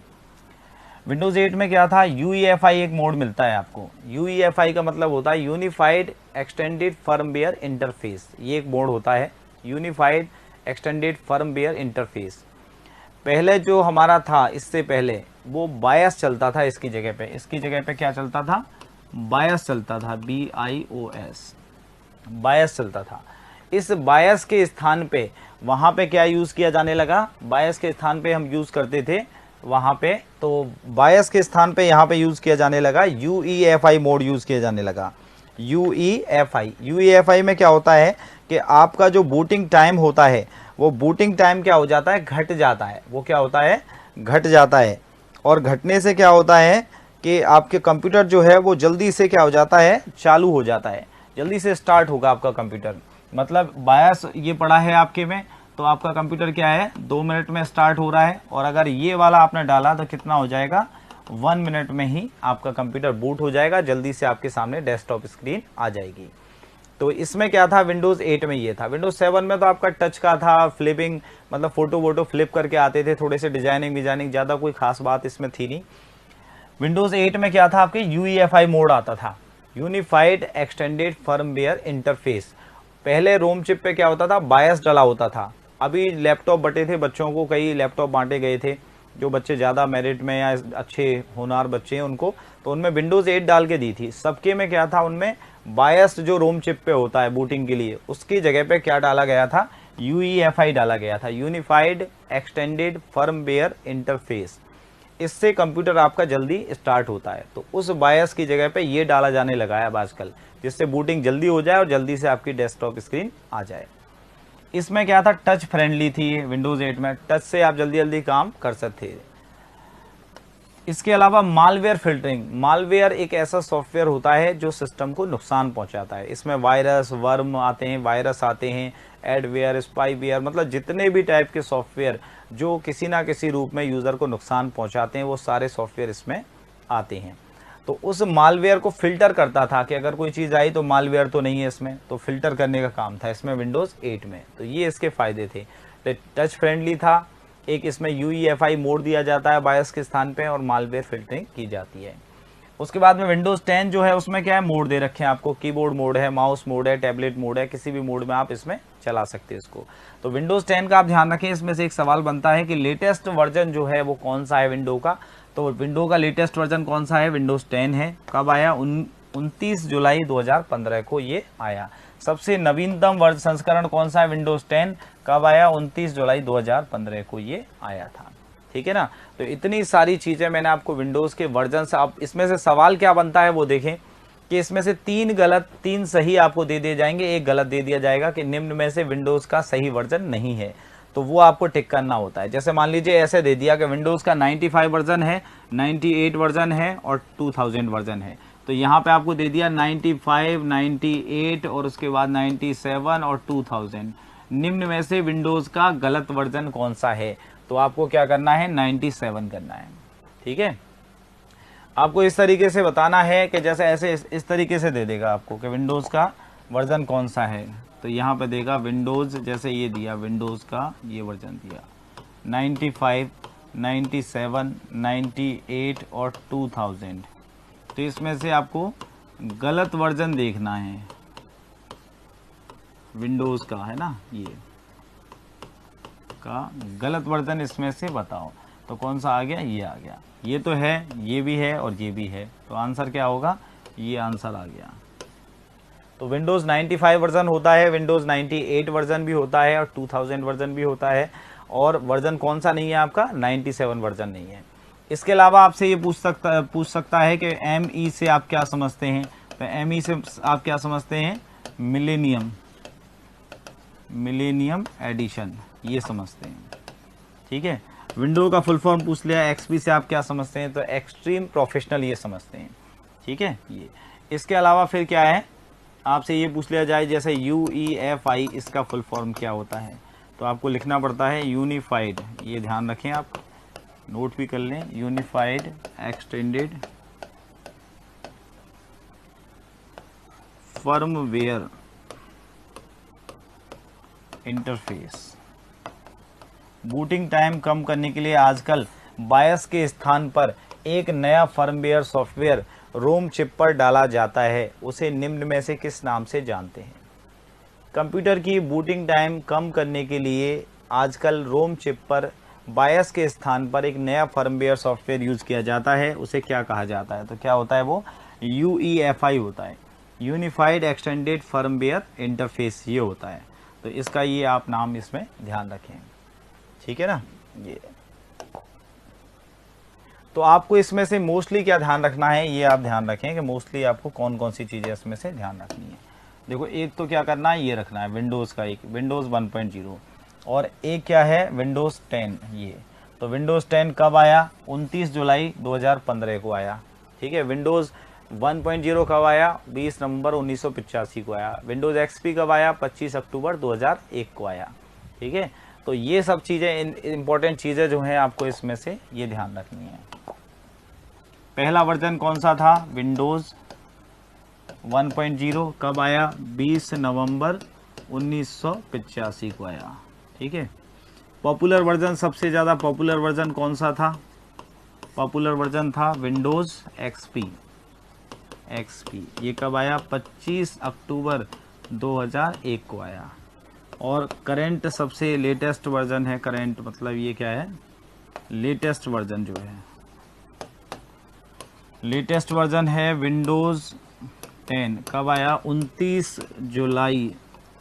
विंडोज़ 8 में क्या था? UEFI एक मोड मिलता है आपको। UEFI का मतलब होता है यूनिफाइड एक्सटेंडेड फर्मवेयर इंटरफेस। ये एक मोड होता है, यूनिफाइड एक्सटेंडेड फर्मवेयर इंटरफेस। पहले जो हमारा था, इससे पहले वो बायस चलता था इसकी जगह पे। इसकी जगह पे क्या चलता था? बायस चलता था, BIOS, बायस चलता था। इस बायस के स्थान पे वहाँ पे क्या यूज़ किया जाने लगा? बायस के स्थान पे हम यूज़ करते थे वहाँ पे, तो बायस के स्थान पे यहाँ पे यूज़ किया जाने लगा UEFI मोड यूज़ किया जाने लगा। UEFI में क्या होता है कि आपका जो बूटिंग टाइम होता है, वो बूटिंग टाइम क्या हो जाता है? घट जाता है। वो क्या होता है? घट जाता है। और घटने से क्या होता है कि आपके कंप्यूटर जो है वो जल्दी से क्या हो जाता है, चालू हो जाता है, जल्दी से स्टार्ट होगा आपका कंप्यूटर। मतलब बायस ये पड़ा है आपके में, तो आपका कंप्यूटर क्या है 2 मिनट में स्टार्ट हो रहा है। और अगर ये वाला आपने डाला तो कितना हो जाएगा, 1 मिनट में ही आपका कंप्यूटर बूट हो जाएगा, जल्दी से आपके सामने डेस्कटॉप स्क्रीन आ जाएगी। तो इसमें क्या था, विंडोज 8 में ये था। विंडोज 7 में तो आपका टच का था, फ्लिपिंग मतलब फोटो वोटो फ्लिप करके आते थे, थोड़े से डिजाइनिंग विजाइनिंग, ज़्यादा कोई खास बात इसमें थी नहीं। विंडोज 8 में क्या था, आपके यूईएफआई मोड आता था, यूनिफाइड एक्सटेंडेड फर्मवेयर इंटरफेस। पहले रोम चिप पे क्या होता था, बायस डला होता था। अभी लैपटॉप बटे थे बच्चों को, कई लैपटॉप बांटे गए थे, जो बच्चे ज़्यादा मेरिट में या अच्छे होनहार बच्चे हैं उनको, तो उनमें विंडोज 8 डाल के दी थी। सबके में क्या था, उनमें बायस जो रोम चिप पे होता है बूटिंग के लिए, उसकी जगह पे क्या डाला गया था, यूईएफआई डाला गया था, यूनिफाइड एक्सटेंडेड फर्मवेयर इंटरफेस। इससे कंप्यूटर आपका जल्दी स्टार्ट होता है। तो उस बायस की जगह पे ये डाला जाने लगा है अब आजकल, जिससे बूटिंग जल्दी हो जाए और जल्दी से आपकी डेस्कटॉप स्क्रीन आ जाए। इसमें क्या था, टच फ्रेंडली थी विंडोज 8 में, टच से आप जल्दी जल्दी काम कर सकते थे। इसके अलावा मालवेयर फिल्टरिंग, मालवेयर एक ऐसा सॉफ्टवेयर होता है जो सिस्टम को नुकसान पहुंचाता है। इसमें वायरस, वर्म आते हैं, वायरस आते हैं, एडवेयर, स्पाईवेयर, मतलब जितने भी टाइप के सॉफ्टवेयर जो किसी ना किसी रूप में यूज़र को नुकसान पहुंचाते हैं, वो सारे सॉफ्टवेयर इसमें आते हैं। तो उस मालवेयर को फिल्टर करता था कि अगर कोई चीज़ आई तो मालवेयर तो नहीं है इसमें, तो फिल्टर करने का काम था इसमें विंडोज़ 8 में। तो ये इसके फ़ायदे थे, टच फ्रेंडली था, एक इसमें यूईएफआई मोड दिया जाता है बायस के स्थान पे, और मालवेयर फिल्टरिंग की जाती है। उसके बाद में विंडोज 10 जो है उसमें क्या है, मोड दे रखे हैं आपको, कीबोर्ड मोड है, माउस मोड है, टैबलेट मोड है, किसी भी मोड में आप इसमें चला सकते हैं इसको। तो विंडोज 10 का आप ध्यान रखें। इसमें से एक सवाल बनता है कि लेटेस्ट वर्जन जो है वो कौन सा है विंडो का। तो विंडो का लेटेस्ट वर्जन कौन सा है, विंडोज 10 है। कब आया, 29 जुलाई 2015 को ये आया। सबसे नवीनतम वर्ज संस्करण कौन सा है, विंडोज 10, कब आया, 29 जुलाई 2015 को ये आया था। ठीक है ना। तो इतनी सारी चीजें मैंने आपको विंडोज के वर्जन से, आप इसमें से सवाल क्या बनता है वो देखें कि इसमें से 3 गलत 3 सही आपको दे दिए जाएंगे, एक गलत दे दिया जाएगा कि निम्न में से विंडोज का सही वर्जन नहीं है, तो वो आपको टिक करना होता है। जैसे मान लीजिए ऐसे दे दिया कि विंडोज का 95 वर्जन है, 98 वर्जन है और 2000 वर्जन है, तो यहाँ पे आपको दे दिया 95, 98 और उसके बाद 97 और 2000। निम्न में से विंडोज का गलत वर्जन कौन सा है, तो आपको क्या करना है, 97 करना है। ठीक है, आपको इस तरीके से बताना है कि जैसे ऐसे इस तरीके से दे देगा आपको कि विंडोज का वर्जन कौन सा है, तो यहाँ पे देगा विंडोज, जैसे ये दिया विंडोज का ये वर्जन दिया 95, 97, 98 और 2000, तो इसमें से आपको गलत वर्जन देखना है विंडोज का, है ना, ये का गलत वर्जन इसमें से बताओ। तो कौन सा आ गया, ये आ गया, ये तो है, ये भी है और ये भी है, तो आंसर क्या होगा, ये आंसर आ गया। तो विंडोज 95 वर्जन होता है, विंडोज 98 वर्जन भी होता है और 2000 वर्जन भी होता है, और वर्जन कौन सा नहीं है आपका, 97 वर्जन नहीं है। इसके अलावा आपसे ये पूछ सकता है कि ME से आप क्या समझते हैं, तो ME से आप क्या समझते हैं, मिलेनियम एडिशन, ये समझते हैं। ठीक है, विंडो का फुल फॉर्म पूछ लिया। XP से आप क्या समझते हैं, तो एक्सट्रीम प्रोफेशनल ये समझते हैं। ठीक है, ये इसके अलावा फिर क्या है, आपसे ये पूछ लिया जाए जैसे UEFI, इसका फुल फॉर्म क्या होता है, तो आपको लिखना पड़ता है यूनिफाइड, ये ध्यान रखें आप, नोट भी कर लें, unified extended firmware interface. Booting time कम करने के लिए आजकल बायस के स्थान पर एक नया फर्मवेयर सॉफ्टवेयर रोम चिप पर डाला जाता है, उसे निम्न में से किस नाम से जानते हैं। कंप्यूटर की बूटिंग टाइम कम करने के लिए आजकल रोम चिप पर बायस के स्थान पर एक नया फर्मवेयर सॉफ्टवेयर यूज किया जाता है, उसे क्या कहा जाता है, तो क्या होता है वो, UEFI होता है, यूनिफाइड एक्सटेंडेड फर्मवेयर इंटरफेस, ये होता है। तो इसका ये आप नाम इसमें ध्यान रखें। ठीक है ना, ये तो आपको इसमें से मोस्टली क्या ध्यान रखना है, ये आप ध्यान रखें कि मोस्टली आपको कौन कौन सी चीज़ें इसमें से ध्यान रखनी है। देखो, एक तो क्या करना है, ये रखना है विंडोज़ का, एक विंडोज़ 1.0 और एक क्या है, विंडोज़ 10 ये। तो विंडोज़ 10 कब आया? 29 जुलाई 2015 को आया। ठीक है। विंडोज़ 1.0 कब आया? 20 नवंबर 1985 को आया। विंडोज़ एक्सपी कब आया? 25 अक्टूबर 2001 को आया। ठीक है। तो ये सब चीज़ें इंपॉर्टेंट चीज़ें जो हैं आपको इसमें से ये ध्यान रखनी है। पहला वर्जन कौन सा था? विंडोज़ 1.0 कब आया? 20 नवंबर 1985 को आया। ठीक है। पॉपुलर वर्जन, सबसे ज़्यादा पॉपुलर वर्जन कौन सा था? पॉपुलर वर्जन था विंडोज़ एक्सपी। ये कब आया? 25 अक्टूबर 2001 को आया। और करंट सबसे लेटेस्ट वर्जन है, करंट मतलब ये क्या है? लेटेस्ट वर्जन जो है, लेटेस्ट वर्जन है विंडोज़ 10 कब आया? 29 जुलाई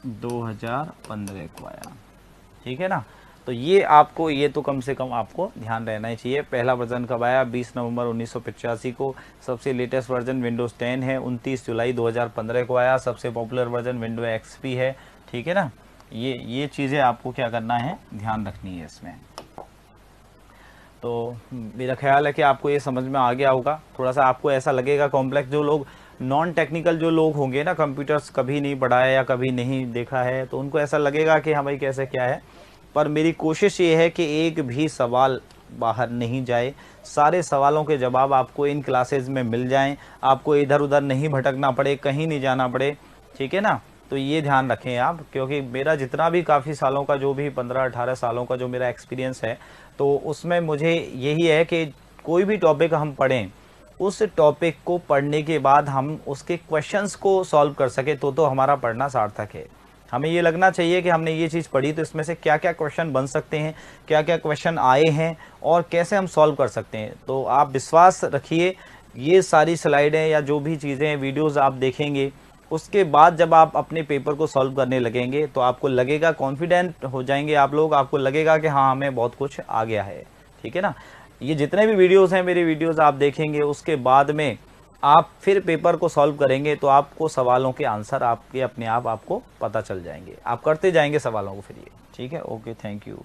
2015 को आया। ठीक है ना। तो ये आपको, ये तो कम से कम आपको ध्यान रहना ही चाहिए। पहला वर्जन कब आया? 20 नवंबर 1985 को। सबसे लेटेस्ट वर्जन विंडोज़ 10 है, 29 जुलाई 2015 को आया। सबसे पॉपुलर वर्जन विंडो एक्सपी है। ठीक है ना। ये चीज़ें आपको क्या करना है? ध्यान रखनी है इसमें। तो मेरा ख्याल है कि आपको ये समझ में आ गया होगा। थोड़ा सा आपको ऐसा लगेगा कॉम्प्लेक्स, जो लोग नॉन टेक्निकल जो लोग होंगे ना, कंप्यूटर्स कभी नहीं पढ़ा है या कभी नहीं देखा है, तो उनको ऐसा लगेगा कि हाँ भाई कैसे क्या है। पर मेरी कोशिश ये है कि एक भी सवाल बाहर नहीं जाए, सारे सवालों के जवाब आपको इन क्लासेज में मिल जाएं, आपको इधर उधर नहीं भटकना पड़े, कहीं नहीं जाना पड़े। ठीक है ना। तो ये ध्यान रखें आप, क्योंकि मेरा जितना भी काफ़ी सालों का, जो भी 15-18 सालों का जो मेरा एक्सपीरियंस है, तो उसमें मुझे यही है कि कोई भी टॉपिक हम पढ़ें, उस टॉपिक को पढ़ने के बाद हम उसके क्वेश्चंस को सॉल्व कर सके तो हमारा पढ़ना सार्थक है। हमें ये लगना चाहिए कि हमने ये चीज़ पढ़ी तो इसमें से क्या क्या क्वेश्चन बन सकते हैं, क्या क्या क्वेश्चन आए हैं और कैसे हम सॉल्व कर सकते हैं। तो आप विश्वास रखिए, ये सारी स्लाइडें या जो भी चीज़ें वीडियोस आप देखेंगे, उसके बाद जब आप अपने पेपर को सॉल्व करने लगेंगे तो आपको लगेगा, कॉन्फिडेंट हो जाएंगे आप लोग, आपको लगेगा कि हाँ हमें बहुत कुछ आ गया है। ठीक है ना। ये जितने भी वीडियोस हैं, मेरी वीडियोस आप देखेंगे, उसके बाद में आप फिर पेपर को सॉल्व करेंगे तो आपको सवालों के आंसर आपके अपने आप आपको पता चल जाएंगे, आप करते जाएंगे सवालों को फिर ये। ठीक है। Okay, thank you.